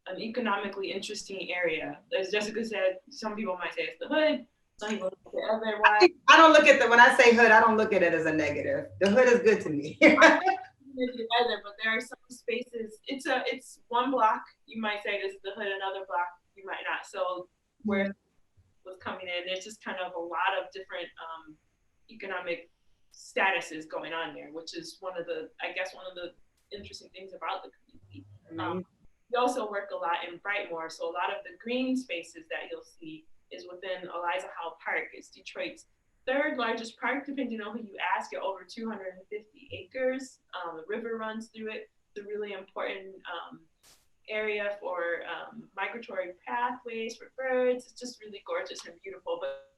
an economically interesting area. As Jessica said, some people might say it's the hood, some people look at it otherwise. I don't look at when I say hood, I don't look at it as a negative. The hood is good to me. Either, but there are some spaces, it's one block, you might say this is the hood, another block, you might not. So where was coming in, there's just kind of a lot of different economic statuses going on there, which is one of the interesting things about the community. We also work a lot in Brightmoor, so a lot of the green spaces that you'll see is within Eliza Howe Park. It's Detroit's 3rd largest park, depending on who you ask, at over 250 acres. The river runs through it. It's a really important area for migratory pathways for birds. It's just really gorgeous and beautiful. But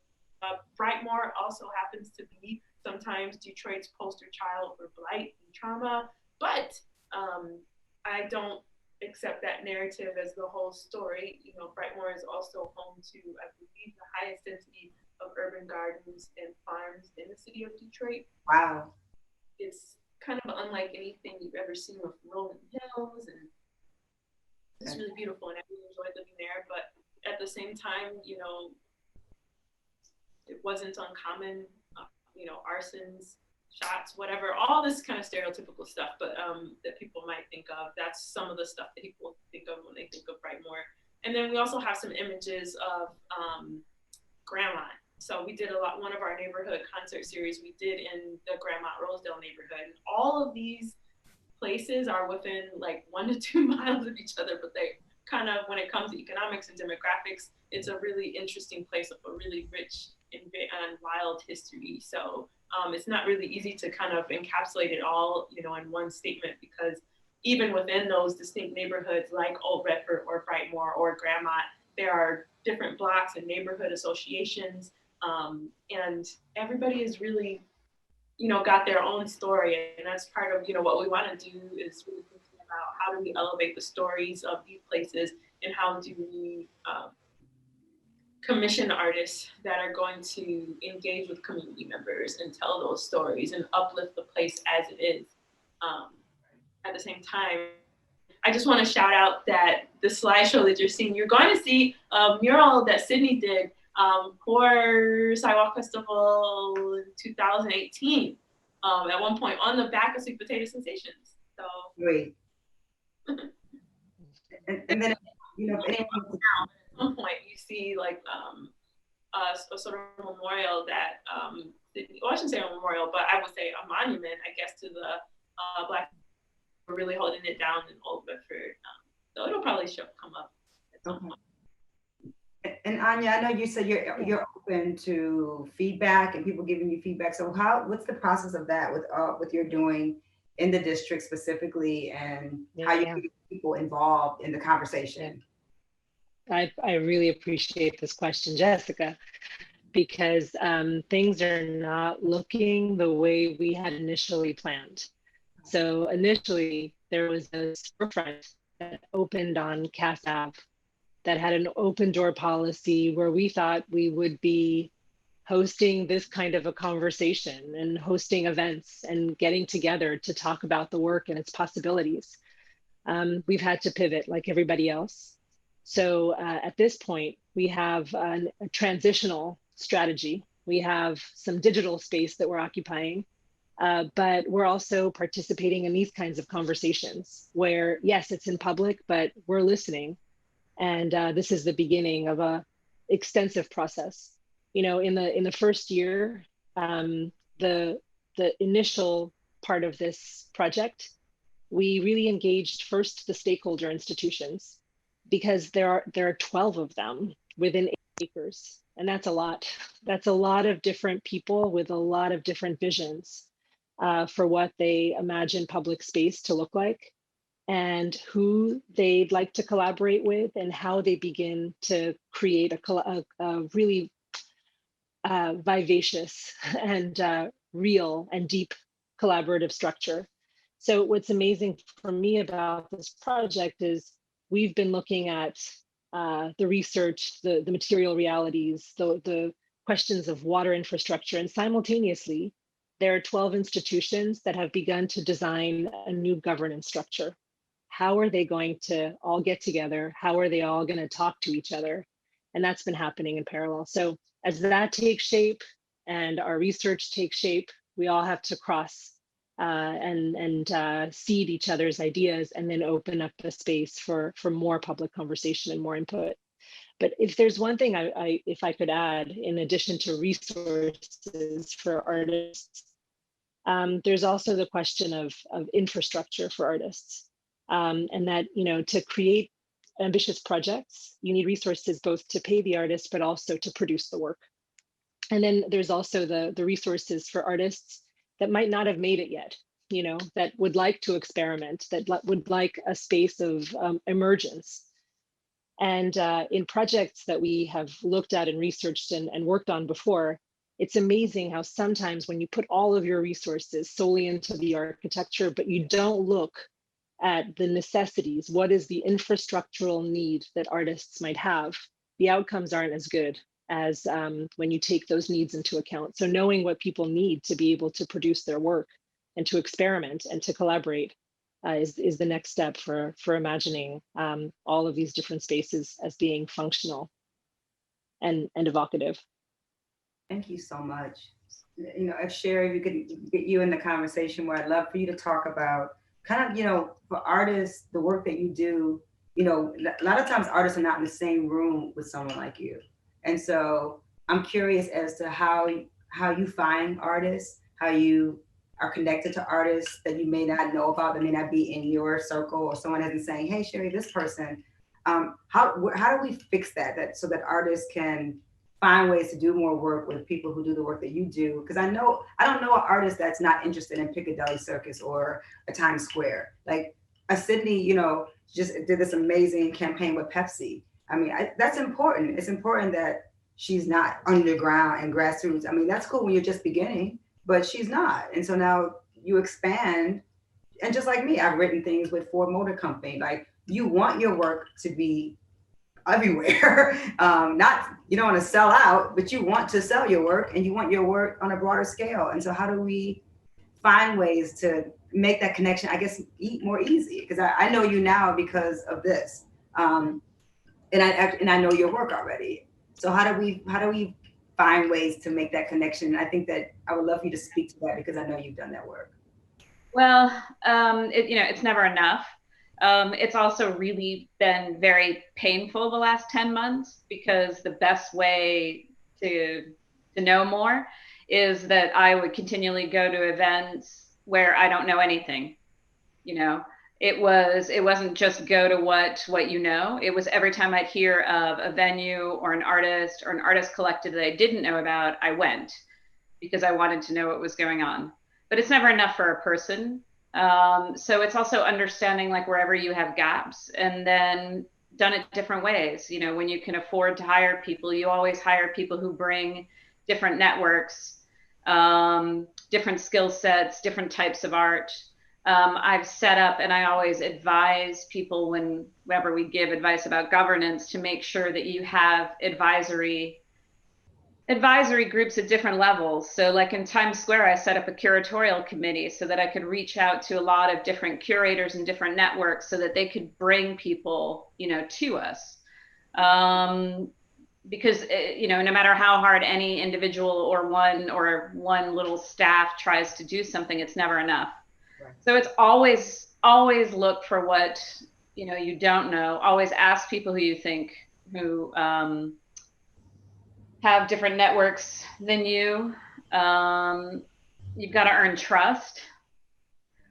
Brightmoor also happens to be sometimes Detroit's poster child for blight and trauma. But I don't accept that narrative as the whole story. Brightmoor is also home to, I believe, the highest density of urban gardens and farms in the city of Detroit. Wow. It's kind of unlike anything you've ever seen with rolling hills, and it's really beautiful, and I really enjoyed living there. But at the same time, it wasn't uncommon, arsons, shots, whatever, all this kind of stereotypical stuff, but that people might think of. That's some of the stuff that people think of when they think of Brightmoor. And then we also have some images of Grandma. So we did one of our neighborhood concert series we did in the Grandmont Rosedale neighborhood. And all of these places are within like 1 to 2 miles of each other, but they kind of, when it comes to economics and demographics, it's a really interesting place with a really rich and wild history. So it's not really easy to kind of encapsulate it all, you know, in one statement, because even within those distinct neighborhoods like Old Redford or Brightmoor or Grandmont, there are different blocks and neighborhood associations, and everybody is really, you know, got their own story, and that's part of, you know, what we want to do is really thinking about how do we elevate the stories of these places, and how do we commission artists that are going to engage with community members and tell those stories and uplift the place as it is. At the same time, I just want to shout out that the slideshow that you're seeing, you're going to see a mural that Sydney did for Sidewalk Festival in 2018. At one point on the back of Sweet Potato Sensations. So great. and then, you know, if anyone, at some point you see like a sort of memorial that, well, I shouldn't say a memorial, but I would say a monument, I guess, to the Black. We're really holding it down in Old Bedford. So it'll probably come up at some point. And Anya, I know you said you're open to feedback and people giving you feedback. So what's the process of that with you're doing in the district specifically, and how you get people involved in the conversation? I really appreciate this question, Jessica, because things are not looking the way we had initially planned. So initially there was a storefront that opened on Cass Ave that had an open door policy where we thought we would be hosting this kind of a conversation and hosting events and getting together to talk about the work and its possibilities. We've had to pivot like everybody else. So at this point, we have a transitional strategy. We have some digital space that we're occupying, but we're also participating in these kinds of conversations where, yes, it's in public, but we're listening. And this is the beginning of a extensive process. You know, in the first year, the initial part of this project, we really engaged first the stakeholder institutions, because there are 12 of them within 8 acres, and that's a lot. That's a lot of different people with a lot of different visions for what they imagine public space to look like, and who they'd like to collaborate with, and how they begin to create a really vivacious and real and deep collaborative structure. So what's amazing for me about this project is we've been looking at the research, the material realities, the questions of water infrastructure, and simultaneously, there are 12 institutions that have begun to design a new governance structure. How are they going to all get together? How are they all going to talk to each other? And that's been happening in parallel. So as that takes shape and our research takes shape, we all have to cross and seed each other's ideas, and then open up the space for more public conversation and more input. But if there's one thing if I could add, in addition to resources for artists, there's also the question of infrastructure for artists. And that, you know, to create ambitious projects, you need resources both to pay the artists, but also to produce the work. And then there's also the resources for artists that might not have made it yet, you know, that would like to experiment, that would like a space of emergence. And in projects that we have looked at and researched and worked on before, it's amazing how sometimes when you put all of your resources solely into the architecture, but you don't look at the necessities, what is the infrastructural need that artists might have, the outcomes aren't as good as when you take those needs into account. So knowing what people need to be able to produce their work and to experiment and to collaborate is the next step for imagining all of these different spaces as being functional and evocative. Thank you so much. You know, if Sherry, we could get you in the conversation, where I'd love for you to talk about kind of, you know, for artists, the work that you do. You know, a lot of times artists are not in the same room with someone like you. And so I'm curious as to how you find artists, how you are connected to artists that you may not know about, that may not be in your circle, or someone hasn't saying, "Hey, Sherry, this person." How do we fix that so that artists can find ways to do more work with people who do the work that you do? Because I don't know an artist that's not interested in Piccadilly Circus or a Times Square. Like a Sydney, just did this amazing campaign with Pepsi. I mean, that's important. It's important that she's not underground and grassroots. I mean, that's cool when you're just beginning, but she's not. And so now you expand. And just like me, I've written things with Ford Motor Company. Like, you want your work to be everywhere. Not, you don't want to sell out, but you want to sell your work, and you want your work on a broader scale. And so how do we find ways to make that connection, I guess, more easy? Because I know you now because of this. And I know your work already. So how do we find ways to make that connection? I think that I would love for you to speak to that, because I know you've done that work. Well, it's never enough. It's also really been very painful the last 10 months, because the best way to know more is that I would continually go to events where I don't know anything. It wasn't just go to what you know. It was every time I'd hear of a venue or an artist collective that I didn't know about, I went, because I wanted to know what was going on. But it's never enough for a person. So it's also understanding, like, wherever you have gaps, and then done it different ways. When you can afford to hire people, you always hire people who bring different networks, different skill sets, different types of art. I've set up, and I always advise people whenever we give advice about governance, to make sure that you have advisory groups at different levels. So like in Times Square, I set up a curatorial committee so that I could reach out to a lot of different curators and different networks, so that they could bring people, to us. Because, no matter how hard any individual or one little staff tries to do something, it's never enough. Right. So it's always look for what, you don't know. Always ask people who you think who have different networks than you. You've got to earn trust.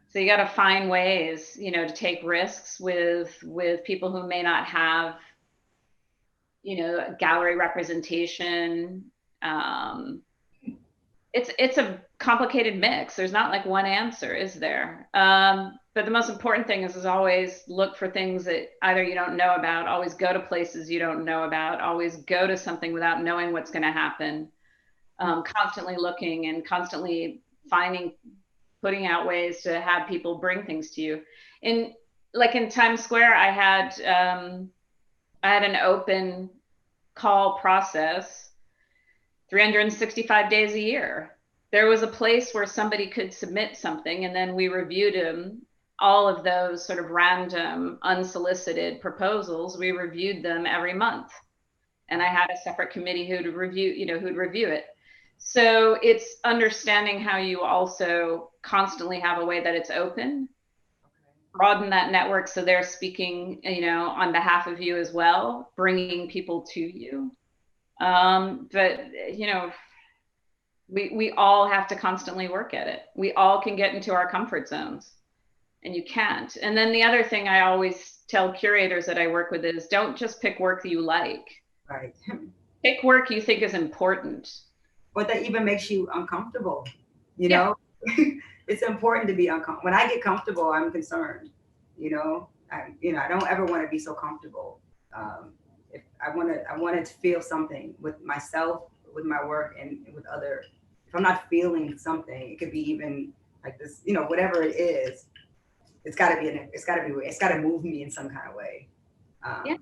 So you got to find ways, to take risks with people who may not have, gallery representation. It's a complicated mix. There's not like one answer, is there? But the most important thing is always look for things that either you don't know about, always go to places you don't know about, always go to something without knowing what's going to happen, constantly looking and constantly putting out ways to have people bring things to you. In Times Square, I had an open call process 365 days a year. There was a place where somebody could submit something, and then we reviewed them. All of those sort of random, unsolicited proposals, we reviewed them every month. And I had a separate committee who'd review it. So it's understanding how you also constantly have a way that it's open, broaden that network so they're speaking, on behalf of you as well, bringing people to you. But we all have to constantly work at it. We all can get into our comfort zones, and you can't. And then the other thing I always tell curators that I work with is, don't just pick work that you like. Right. Pick work you think is important. Or that even makes you uncomfortable. It's important to be uncomfortable. When I get comfortable, I'm concerned. I don't ever want to be so comfortable. If I wanted to feel something with myself, with my work, and with other. If I'm not feeling something, it could be even like this, whatever it is. It's got to move me in some kind of way. I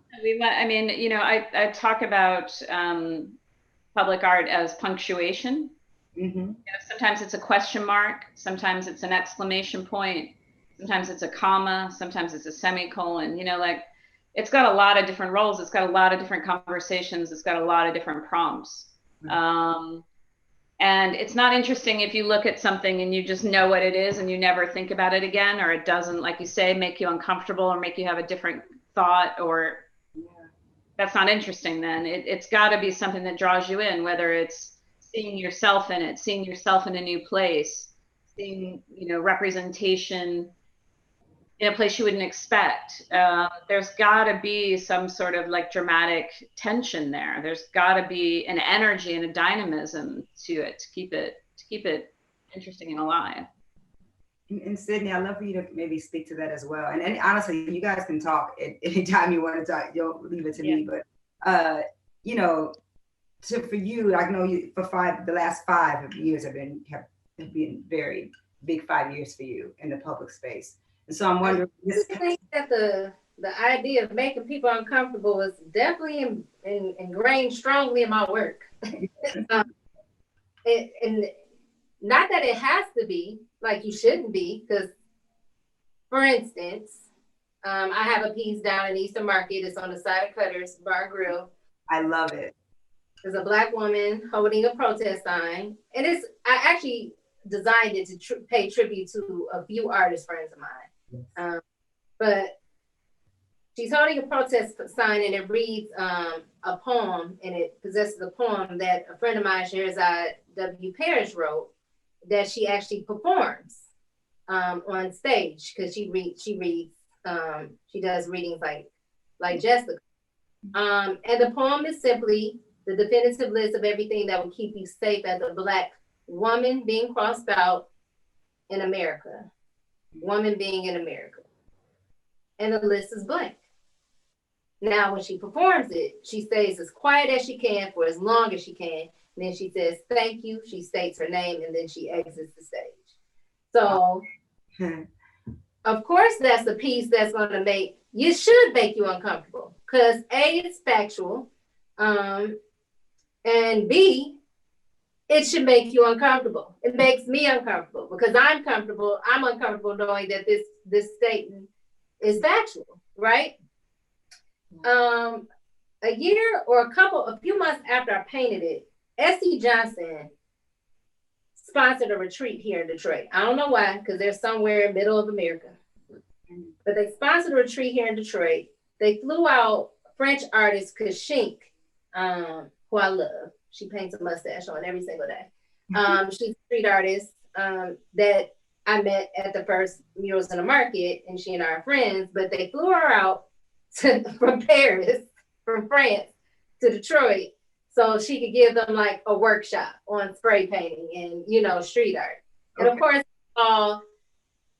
talk about public art as punctuation. Mm-hmm. Sometimes it's a question mark, sometimes it's an exclamation point, sometimes it's a comma, sometimes it's a semicolon. It's got a lot of different roles. It's got a lot of different conversations. It's got a lot of different prompts. Mm-hmm. And it's not interesting if you look at something and you just know what it is and you never think about it again, or it doesn't, like you say, make you uncomfortable or make you have a different thought, or that's not interesting then. It's got to be something that draws you in, whether it's seeing yourself in it, seeing yourself in a new place, seeing, you know, representation in a place you wouldn't expect. There's got to be some sort of like dramatic tension there. There's got to be an energy and a dynamism to it to keep it interesting and alive. And Sydney, I'd love for you to maybe speak to that as well. And honestly, you guys can talk at any time you want to talk. Don't leave it to me. But you know, for you, I know you for the last 5 years have been very big 5 years for you in the public space. And so I'm wondering. I think that the idea of making people uncomfortable is definitely ingrained strongly in my work. And not that it has to be, like you shouldn't be, because, for instance, I have a piece down in Eastern Market. It's on the side of Cutter's Bar Grill. I love it. There's a Black woman holding a protest sign, and I actually designed it to pay tribute to a few artist friends of mine. But she's holding a protest sign, and it reads a poem, and it possesses a poem that a friend of mine, Sherazad W. Parrish, wrote, that she actually performs on stage, because she does readings like Jessica. And the poem is simply the definitive list of everything that will keep you safe as a Black woman being crossed out in America. Woman being in America. And the list is blank. Now, when she performs it, she stays as quiet as she can for as long as she can. And then she says, thank you. She states her name, and then she exits the stage. So, of course, that's the piece that's going to should make you uncomfortable. Because A, it's factual. And B, it should make you uncomfortable. It makes me uncomfortable because I'm uncomfortable knowing that this statement is factual, right? A year or a few months after I painted it, S.E. Johnson sponsored a retreat here in Detroit. I don't know why, because they're somewhere in the middle of America. But they sponsored a retreat here in Detroit. They flew out French artist Kashink, who I love. She paints a mustache on every single day. She's a street artist that I met at the first Murals in the Market, and she and I are friends, but they flew her out from Paris, from France, to Detroit, so she could give them like a workshop on spray painting and, street art. Okay. And of course,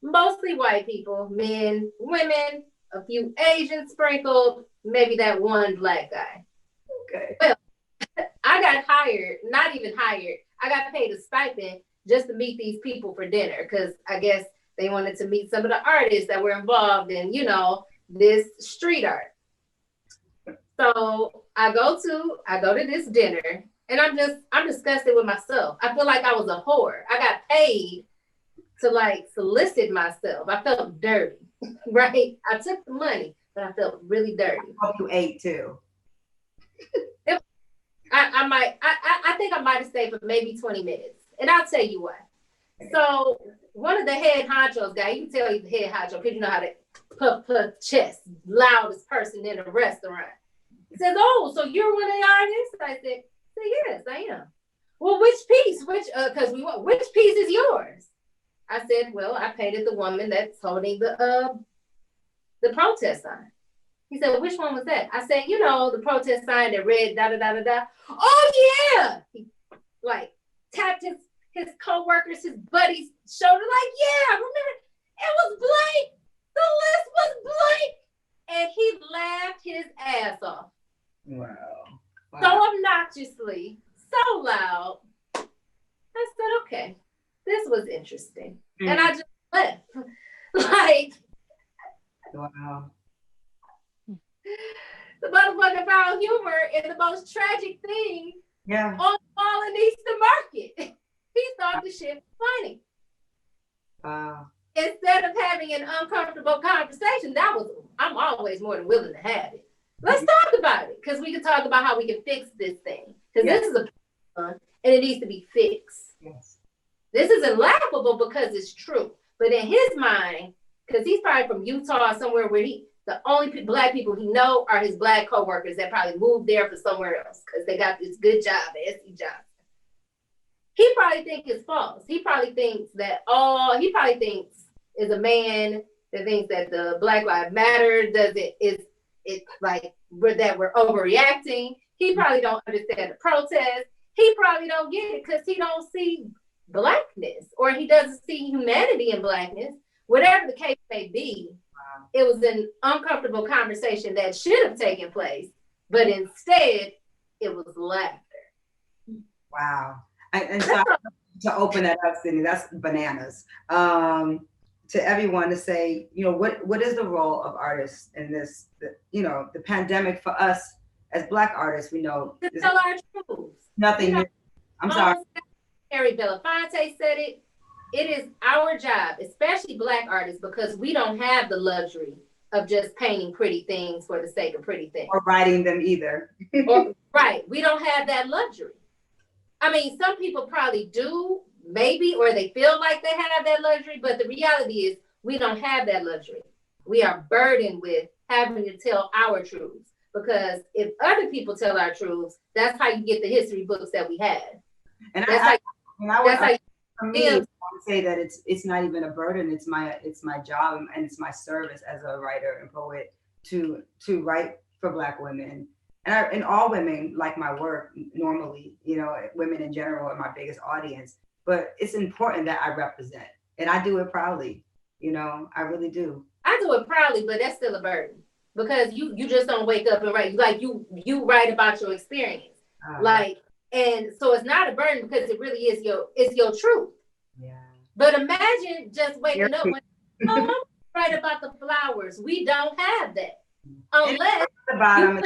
mostly white people, men, women, a few Asians sprinkled, maybe that one Black guy. Okay. Well, I got hired, not even hired, I got paid a stipend just to meet these people for dinner, because I guess they wanted to meet some of the artists that were involved in, this street art. So I go to this dinner, and I'm disgusted with myself. I feel like I was a whore. I got paid to solicit myself. I felt dirty, right? I took the money, but I felt really dirty. I hope you ate too. I think I might have stayed for maybe 20 minutes. And I'll tell you why. So one of the head honchos guy, you can tell he's the head honcho because you know how to puff chest, loudest person in a restaurant. He says, oh, so you're one of the artists? I said, yes, I am. Well, which piece? Which piece is yours? I said, well, I painted the woman that's holding the protest sign. He said, well, which one was that? I said, the protest sign that read da-da-da-da-da. Oh, yeah. He tapped his co-workers, his buddies' shoulder, yeah, remember, it was blank. The list was blank. And he laughed his ass off. Wow. So obnoxiously, so loud. I said, okay, this was interesting. And I just left. Wow. The motherfucker found humor in the most tragic thing on the wall in Eastern Market. He thought the shit was funny. Wow. Instead of having an uncomfortable conversation, I'm always more than willing to have it. Let's talk about it, because we can talk about how we can fix this thing. Because this is a problem, and it needs to be fixed. Yes. This isn't laughable because it's true. But in his mind, because he's probably from Utah, somewhere where The only Black people he know are his Black coworkers that probably moved there for somewhere else because they got this good job at SC Johnson. He probably thinks it's false. He probably thinks that he probably thinks is a man that thinks that the Black Lives Matter it's like that we're overreacting. He probably don't understand the protest. He probably don't get it because he don't see Blackness, or he doesn't see humanity in Blackness. Whatever the case may be, it was an uncomfortable conversation that should have taken place, but instead it was laughter. Wow. And so to open that up, Sydney, that's bananas. To everyone to say, what is the role of artists in this, the pandemic for us as Black artists, we know. To tell our truths. Nothing new. I'm sorry. Harry Belafonte said it. It is our job, especially Black artists, because we don't have the luxury of just painting pretty things for the sake of pretty things. Or writing them either. Right. We don't have that luxury. I mean, some people probably do, maybe, or they feel like they have that luxury, but the reality is we don't have that luxury. We are burdened with having to tell our truths, because if other people tell our truths, that's how you get the history books that we have. And for me, I would say that it's not even a burden. It's my job and it's my service as a writer and poet to write for Black women. And all women like my work normally, women in general are my biggest audience, but it's important that I represent, and I do it proudly. I really do. I do it proudly, but that's still a burden, because you just don't wake up and write. Like you write about your experience, and so it's not a burden because it really is your truth. Yeah. But imagine just waking up when write about the flowers. We don't have that. Unless the bottom,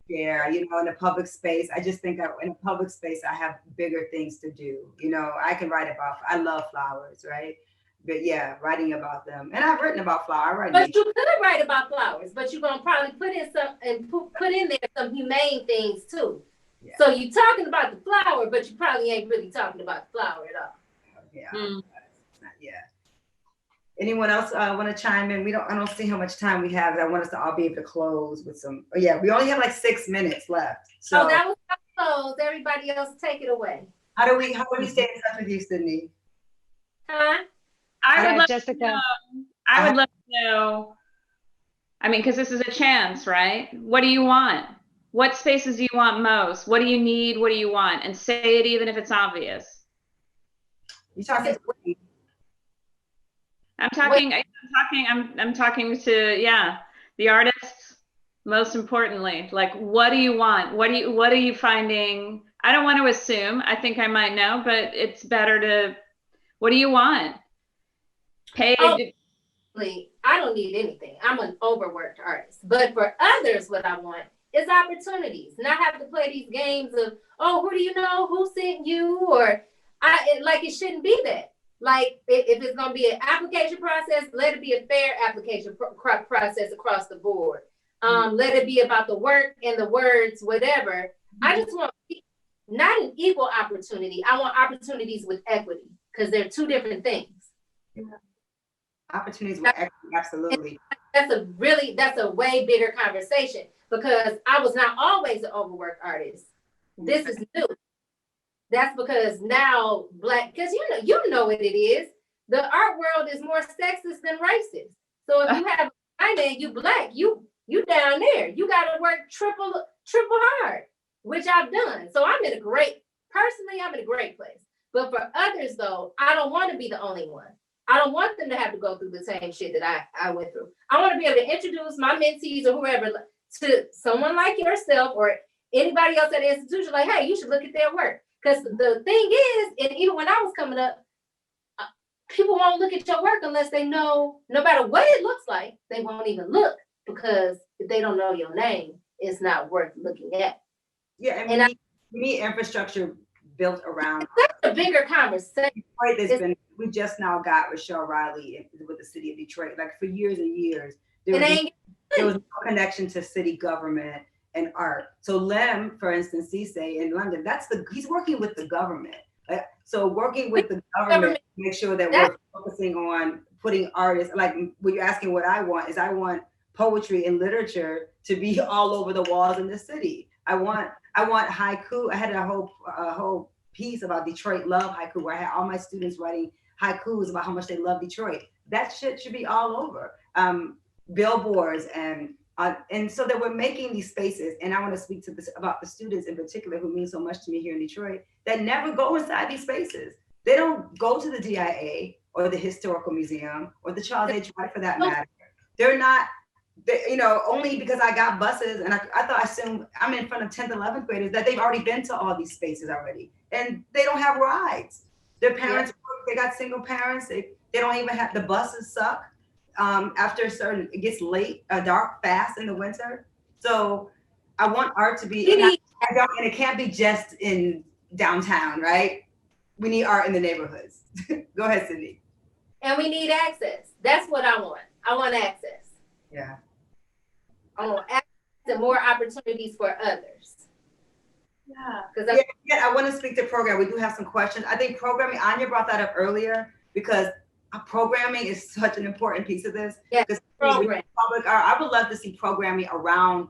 in a public space. I just think that in a public space, I have bigger things to do. I can write about. I love flowers, right? But yeah, writing about them, and I've written about flowers. But you could write about flowers, but you're gonna probably put in there some humane things too. Yeah. So you're talking about the flower, but you probably ain't really talking about the flower at all. Yeah. Yeah. Anyone else want to chime in? I don't see how much time we have. I want us to all be able to close with some. Oh yeah, we only have like 6 minutes left. So that was close. Everybody else, take it away. How do we stay in touch with you, Sydney? Huh? I would love Jessica. to know. I would love to know. I mean, because this is a chance, right? What do you want? What spaces do you want most? What do you need? What do you want? And say it even if it's obvious. You talking to me? I'm talking to the artists, most importantly. Like, what do you want? What are you finding? I don't want to assume. I think I might know, but it's better to, what do you want? I don't need anything. I'm an overworked artist. But for others, what I want is opportunities. Not have to play these games of, who do you know? Who sent you? Or it shouldn't be that. Like, if it's going to be an application process, let it be a fair application process across the board. Let it be about the work and the words, whatever. I just want not an equal opportunity. I want opportunities with equity, because they're two different things. Yeah. Opportunities with equity, absolutely. That's a way bigger conversation, because I was not always an overworked artist. This is new. That's because now because you know what it is. The art world is more sexist than racist. So if you have a man, you Black, you down there. You got to work triple hard, which I've done. So I'm in a great place. But for others, though, I don't want to be the only one. I don't want them to have to go through the same shit that I went through. I want to be able to introduce my mentees or whoever to someone like yourself or anybody else at the institution. Like, hey, you should look at their work. Because the thing is, and even when I was coming up, people won't look at your work unless they know, no matter what it looks like, they won't even look, because if they don't know your name, it's not worth looking at. Yeah, and we need infrastructure built around. That's a bigger conversation. We just now got Rochelle Riley with the city of Detroit. Like for years and years, there was no connection to city government and art. So Lem, for instance, Cisse in London, he's working with the government. So working with the government to make sure that we're focusing on putting artists, like when you're asking what I want, is I want poetry and literature to be all over the walls in the city. I want haiku. I had a whole piece about Detroit love haiku where I had all my students writing haikus about how much they love Detroit. That shit should be all over billboards and so that we're making these spaces. And I want to speak to this about the students in particular who mean so much to me here in Detroit that never go inside these spaces. They don't go to the DIA or the Historical Museum or the Charles H. Wright for that matter. They're not, only because I got buses and I assume I'm in front of 10th, 11th graders that they've already been to all these spaces already. And they don't have rides. Their parents, they got single parents. They don't even have, the buses suck. After it gets late, dark, fast in the winter. So I want art to be, and it can't be just in downtown, right? We need art in the neighborhoods. Go ahead, Cindy. And we need access. That's what I want. I want access. Yeah. I want access and more opportunities for others. Yeah. I want to speak to program. We do have some questions. I think programming, Anya brought that up earlier because programming is such an important piece of this. Yeah, program. Public art, I would love to see programming around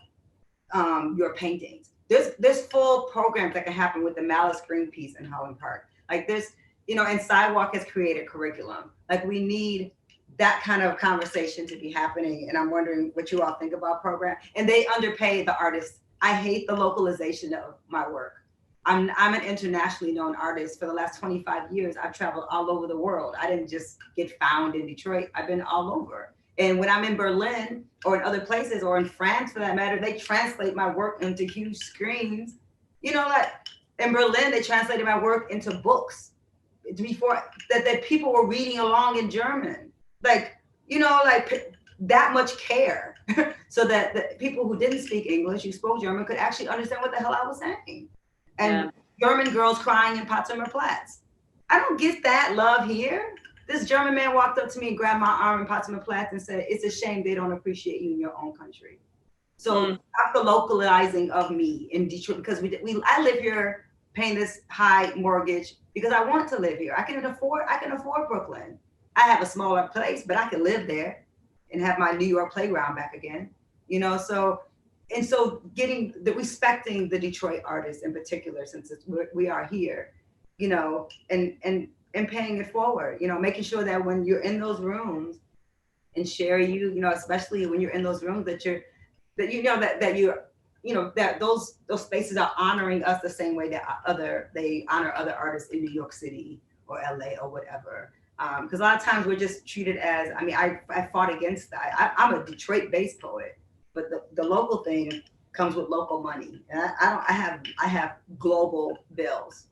your paintings. There's full programs that can happen with the Malice Green piece in Holland Park. Like this, and Sidewalk has created curriculum. Like we need that kind of conversation to be happening. And I'm wondering what you all think about program. And they underpay the artists. I hate the localization of my work. I'm an internationally known artist. For the last 25 years, I've traveled all over the world. I didn't just get found in Detroit. I've been all over. And when I'm in Berlin or in other places or in France, for that matter, they translate my work into huge screens. Like in Berlin, they translated my work into books before that people were reading along in German. Like that much care so that the people who didn't speak English, who spoke German, could actually understand what the hell I was saying. And German girls crying in Potsdamer Platz. I don't get that love here. This German man walked up to me and grabbed my arm in Potsdamer Platz and said, "It's a shame they don't appreciate you in your own country." So that's the localizing of me in Detroit because I live here paying this high mortgage because I want to live here. I can afford Brooklyn. I have a smaller place, but I can live there and have my New York playground back again. So respecting the Detroit artists in particular, since we are here, and paying it forward, making sure that when you're in those rooms and especially when you're in those rooms that those spaces are honoring us the same way that they honor other artists in New York City or LA or whatever. Because a lot of times we're just treated as, I fought against that. I'm a Detroit-based poet, but the local thing comes with local money. And I have global bills.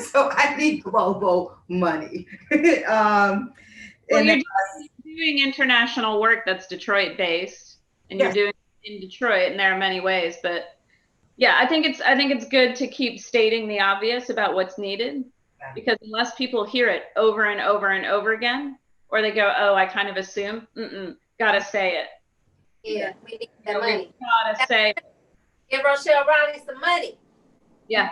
So I need global money. Well, you're doing international work that's Detroit-based, and you're doing it in Detroit, and there are many ways. But yeah, I think it's good to keep stating the obvious about what's needed. Because unless people hear it over and over and over again, or they go, "Oh, I kind of assume," gotta say it. Yeah, we need that money. Gotta say it. Give Rochelle Ronnie some money. Yeah.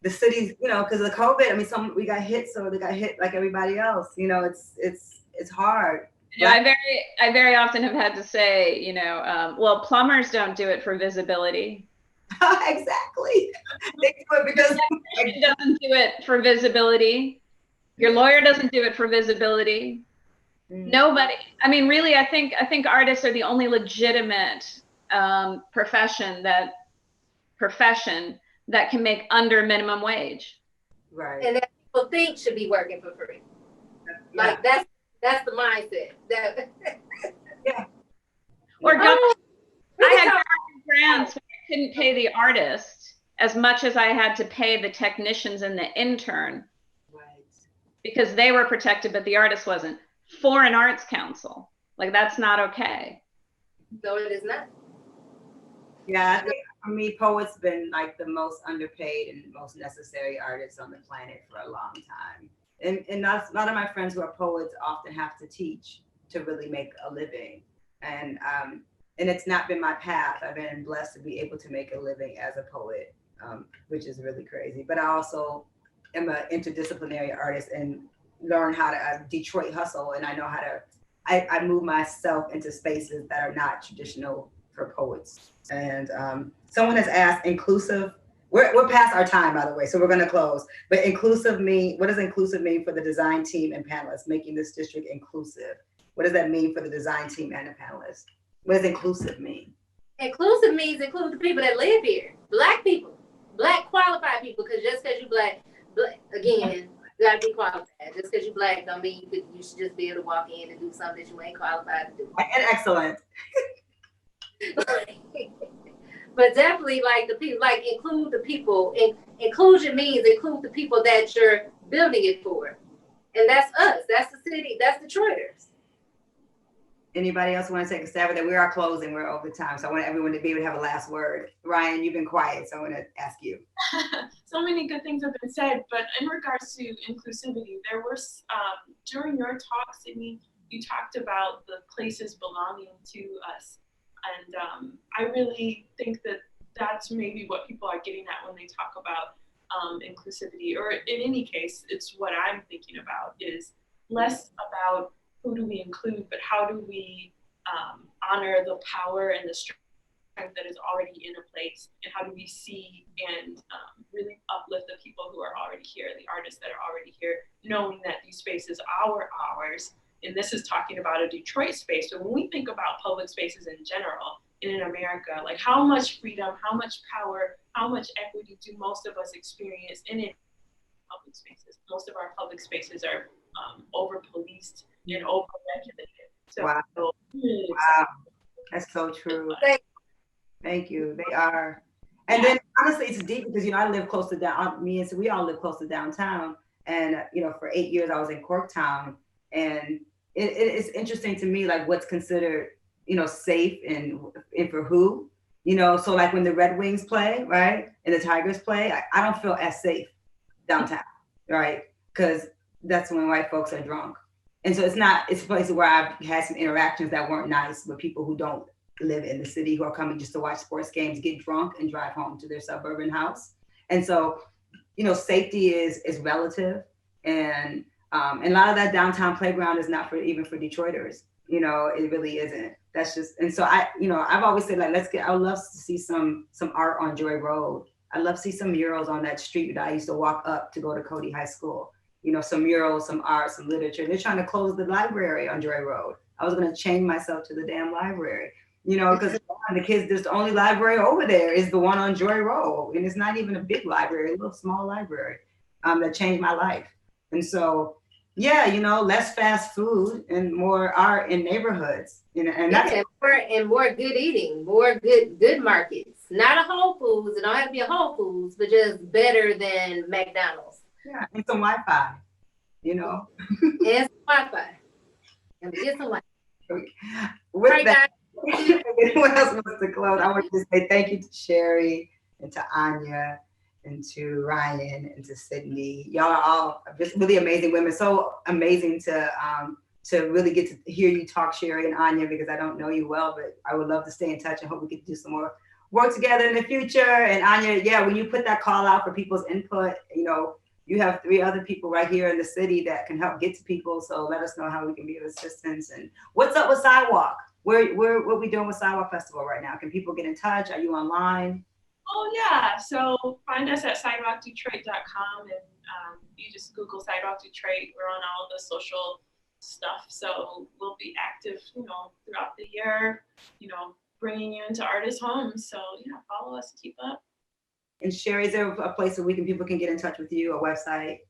The cities, because of the COVID, we got hit, so they got hit like everybody else. It's hard. Yeah, I very often have had to say, well, plumbers don't do it for visibility. Exactly. They do it because it doesn't do it for visibility. Your lawyer doesn't do it for visibility. Nobody. Really, I think artists are the only legitimate profession that can make under minimum wage. Right. And that people think should be working for free. Yeah. Like that's the mindset. Yeah. Or I had government grants where I couldn't pay the artist as much as I had to pay the technicians and the intern. Right. Because they were protected, but the artist wasn't. Foreign Arts Council. Like, that's not okay. No, it is not. Yeah, I think for me, poets been like the most underpaid and most necessary artists on the planet for a long time. And a lot of my friends who are poets often have to teach to really make a living. And it's not been my path. I've been blessed to be able to make a living as a poet, which is really crazy. But I also am an interdisciplinary artist and learn how to Detroit hustle, and I know how to I move myself into spaces that are not traditional for poets. And someone has asked inclusive, we're past our time, by the way, so we're gonna close. But inclusive mean, what does inclusive mean for the design team and panelists, making this district inclusive? What does that mean for the design team and the panelists? What does inclusive mean? Inclusive means include the people that live here, Black people, Black qualified people. Because just because you black, again, you gotta be qualified. Just because you Black don't mean you should just be able to walk in and do something that you ain't qualified to do. And excellent. But definitely, like the people, like include the people. Inclusion means include the people that you're building it for, and that's us. That's the city. That's Detroiters. Anybody else want to take a stab at that? We are closing. We're over time, so I want everyone to be able to have a last word. Ryan, you've been quiet, so I want to ask you. So many good things have been said, but in regards to inclusivity, there was during your talk, Sydney, you talked about the places belonging to us. And I really think that that's maybe what people are getting at when they talk about inclusivity, or in any case, it's what I'm thinking about is less about who do we include, but how do we honor the power and the strength that is already in a place, and how do we see and really uplift the people who are already here, the artists that are already here, knowing that these spaces are ours. And this is talking about a Detroit space. So when we think about public spaces in general, in America, like how much freedom, how much power, how much equity do most of us experience in public spaces? Most of our public spaces are over-policed and over-regulated. So, wow. Wow, that's so true. Thank you. They are. And then honestly, it's deep because, I live close to me and so we all live close to downtown. And, for 8 years I was in Corktown, and it's interesting to me, like what's considered, safe and for who, so like when the Red Wings play, right, and the Tigers play, I don't feel as safe downtown, right? Because that's when white folks are drunk. And so it's a place where I've had some interactions that weren't nice with people who don't live in the city, who are coming just to watch sports games, get drunk and drive home to their suburban house. And so, safety is relative. And a lot of that downtown playground is not even for Detroiters. It really isn't. That's just, and so I've always said, like, I would love to see some art on Joy Road. I'd love to see some murals on that street that I used to walk up to go to Cody High School. Some murals, some art, some literature. They're trying to close the library on Joy Road. I was going to chain myself to the damn library, because the kids, there's the only library over there is the one on Joy Road. And it's not even a big library, a little small library that changed my life. And so, yeah, less fast food and more art in neighborhoods. And that's more good eating, more good markets. Not a Whole Foods. It don't have to be a Whole Foods, but just better than McDonald's. Yeah, and some Wi-Fi, And some Wi-Fi. And get some Wi-Fi. With that, if anyone else wants to close, I want to say thank you to Sherry and to Anya and to Ryan and to Sydney. Y'all are all just really amazing women. So amazing to really get to hear you talk, Sherry and Anya, because I don't know you well, but I would love to stay in touch and hope we could do some more work together in the future. And Anya, yeah, when you put that call out for people's input, you have 3 other people right here in the city that can help get to people. So let us know how we can be of assistance. And what's up with Sidewalk? What we doing with Sidewalk Festival right now? Can people get in touch? Are you online? Oh yeah, so find us at sidewalkdetroit.com, and you just Google Sidewalk Detroit. We're on all the social stuff, so we'll be active, throughout the year, bringing you into artists' homes. So yeah, follow us, keep up. And Sherry, is there a place where people can get in touch with you, a website?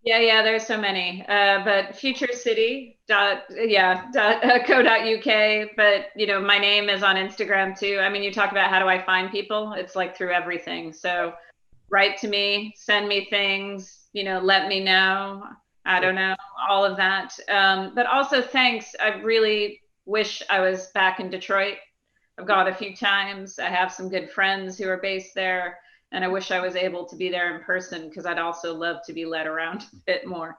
Yeah, there's so many, but futurecity.co.uk, but my name is on Instagram too. I mean, you talk about how do I find people? It's like through everything. So write to me, send me things, let me know. I don't know, all of that. But also thanks. I really wish I was back in Detroit. I've gone a few times. I have some good friends who are based there. And I wish I was able to be there in person, because I'd also love to be led around a bit more.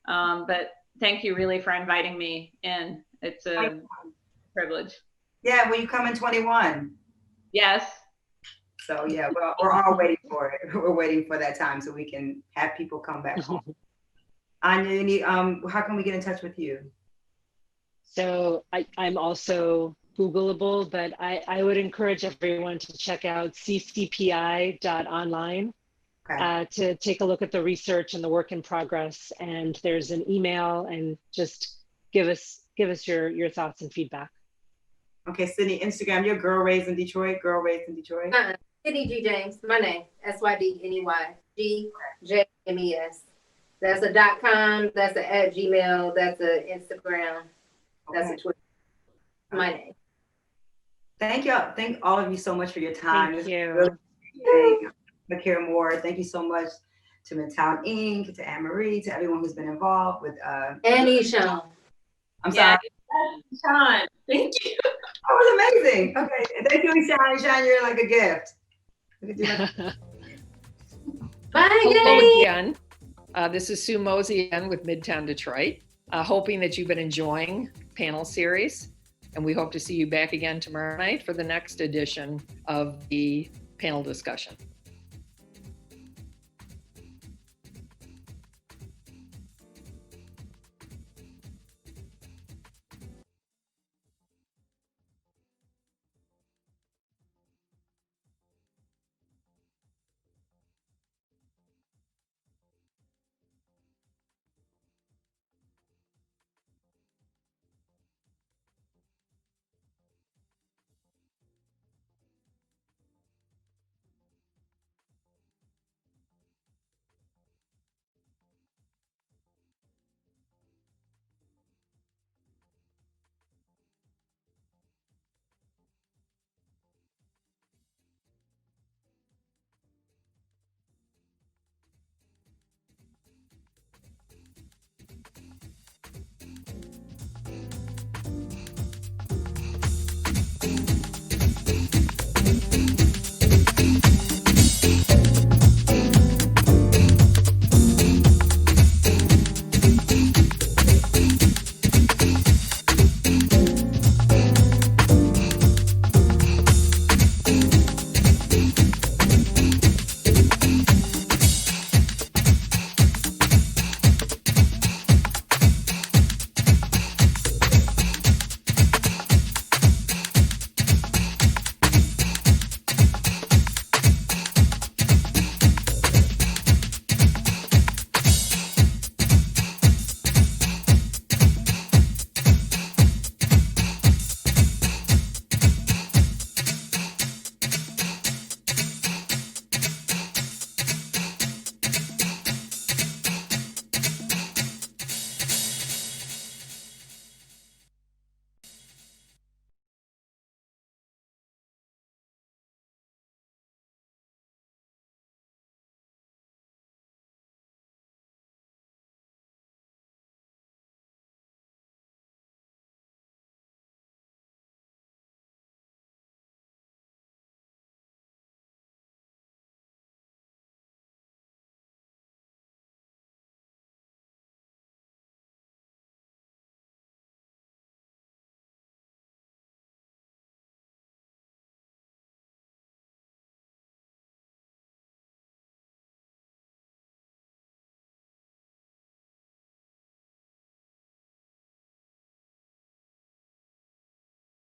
But thank you really for inviting me in. It's a privilege. Yeah, will you come in 21? Yes. So yeah, well, we're all waiting for it. We're waiting for that time so we can have people come back home. Anya, how can we get in touch with you? So I'm also Googleable, but I would encourage everyone to check out CCPI.online to take a look at the research and the work in progress. And there's an email, and just give us your thoughts and feedback. Okay, Sydney, Instagram, you're Girl Raised in Detroit, Girl Raised in Detroit. Sydney G. James, my name, SYDNEY, That's a .com, that's a @Gmail, that's a Instagram, that's a Twitter. My name. Thank y'all. Thank all of you so much for your time. Thank you. Really appreciate it. Hear more. Thank you so much to Midtown Inc., to Anne Marie, to everyone who's been involved with And Eshawn. I'm sorry. Sean, thank you. That was amazing. Okay. Thank you, Eshawn. Eshawn, you're like a gift. Bye, Hello Jenny. again. This is Sue Mosey again with Midtown Detroit, hoping that you've been enjoying panel series. And we hope to see you back again tomorrow night for the next edition of the panel discussion.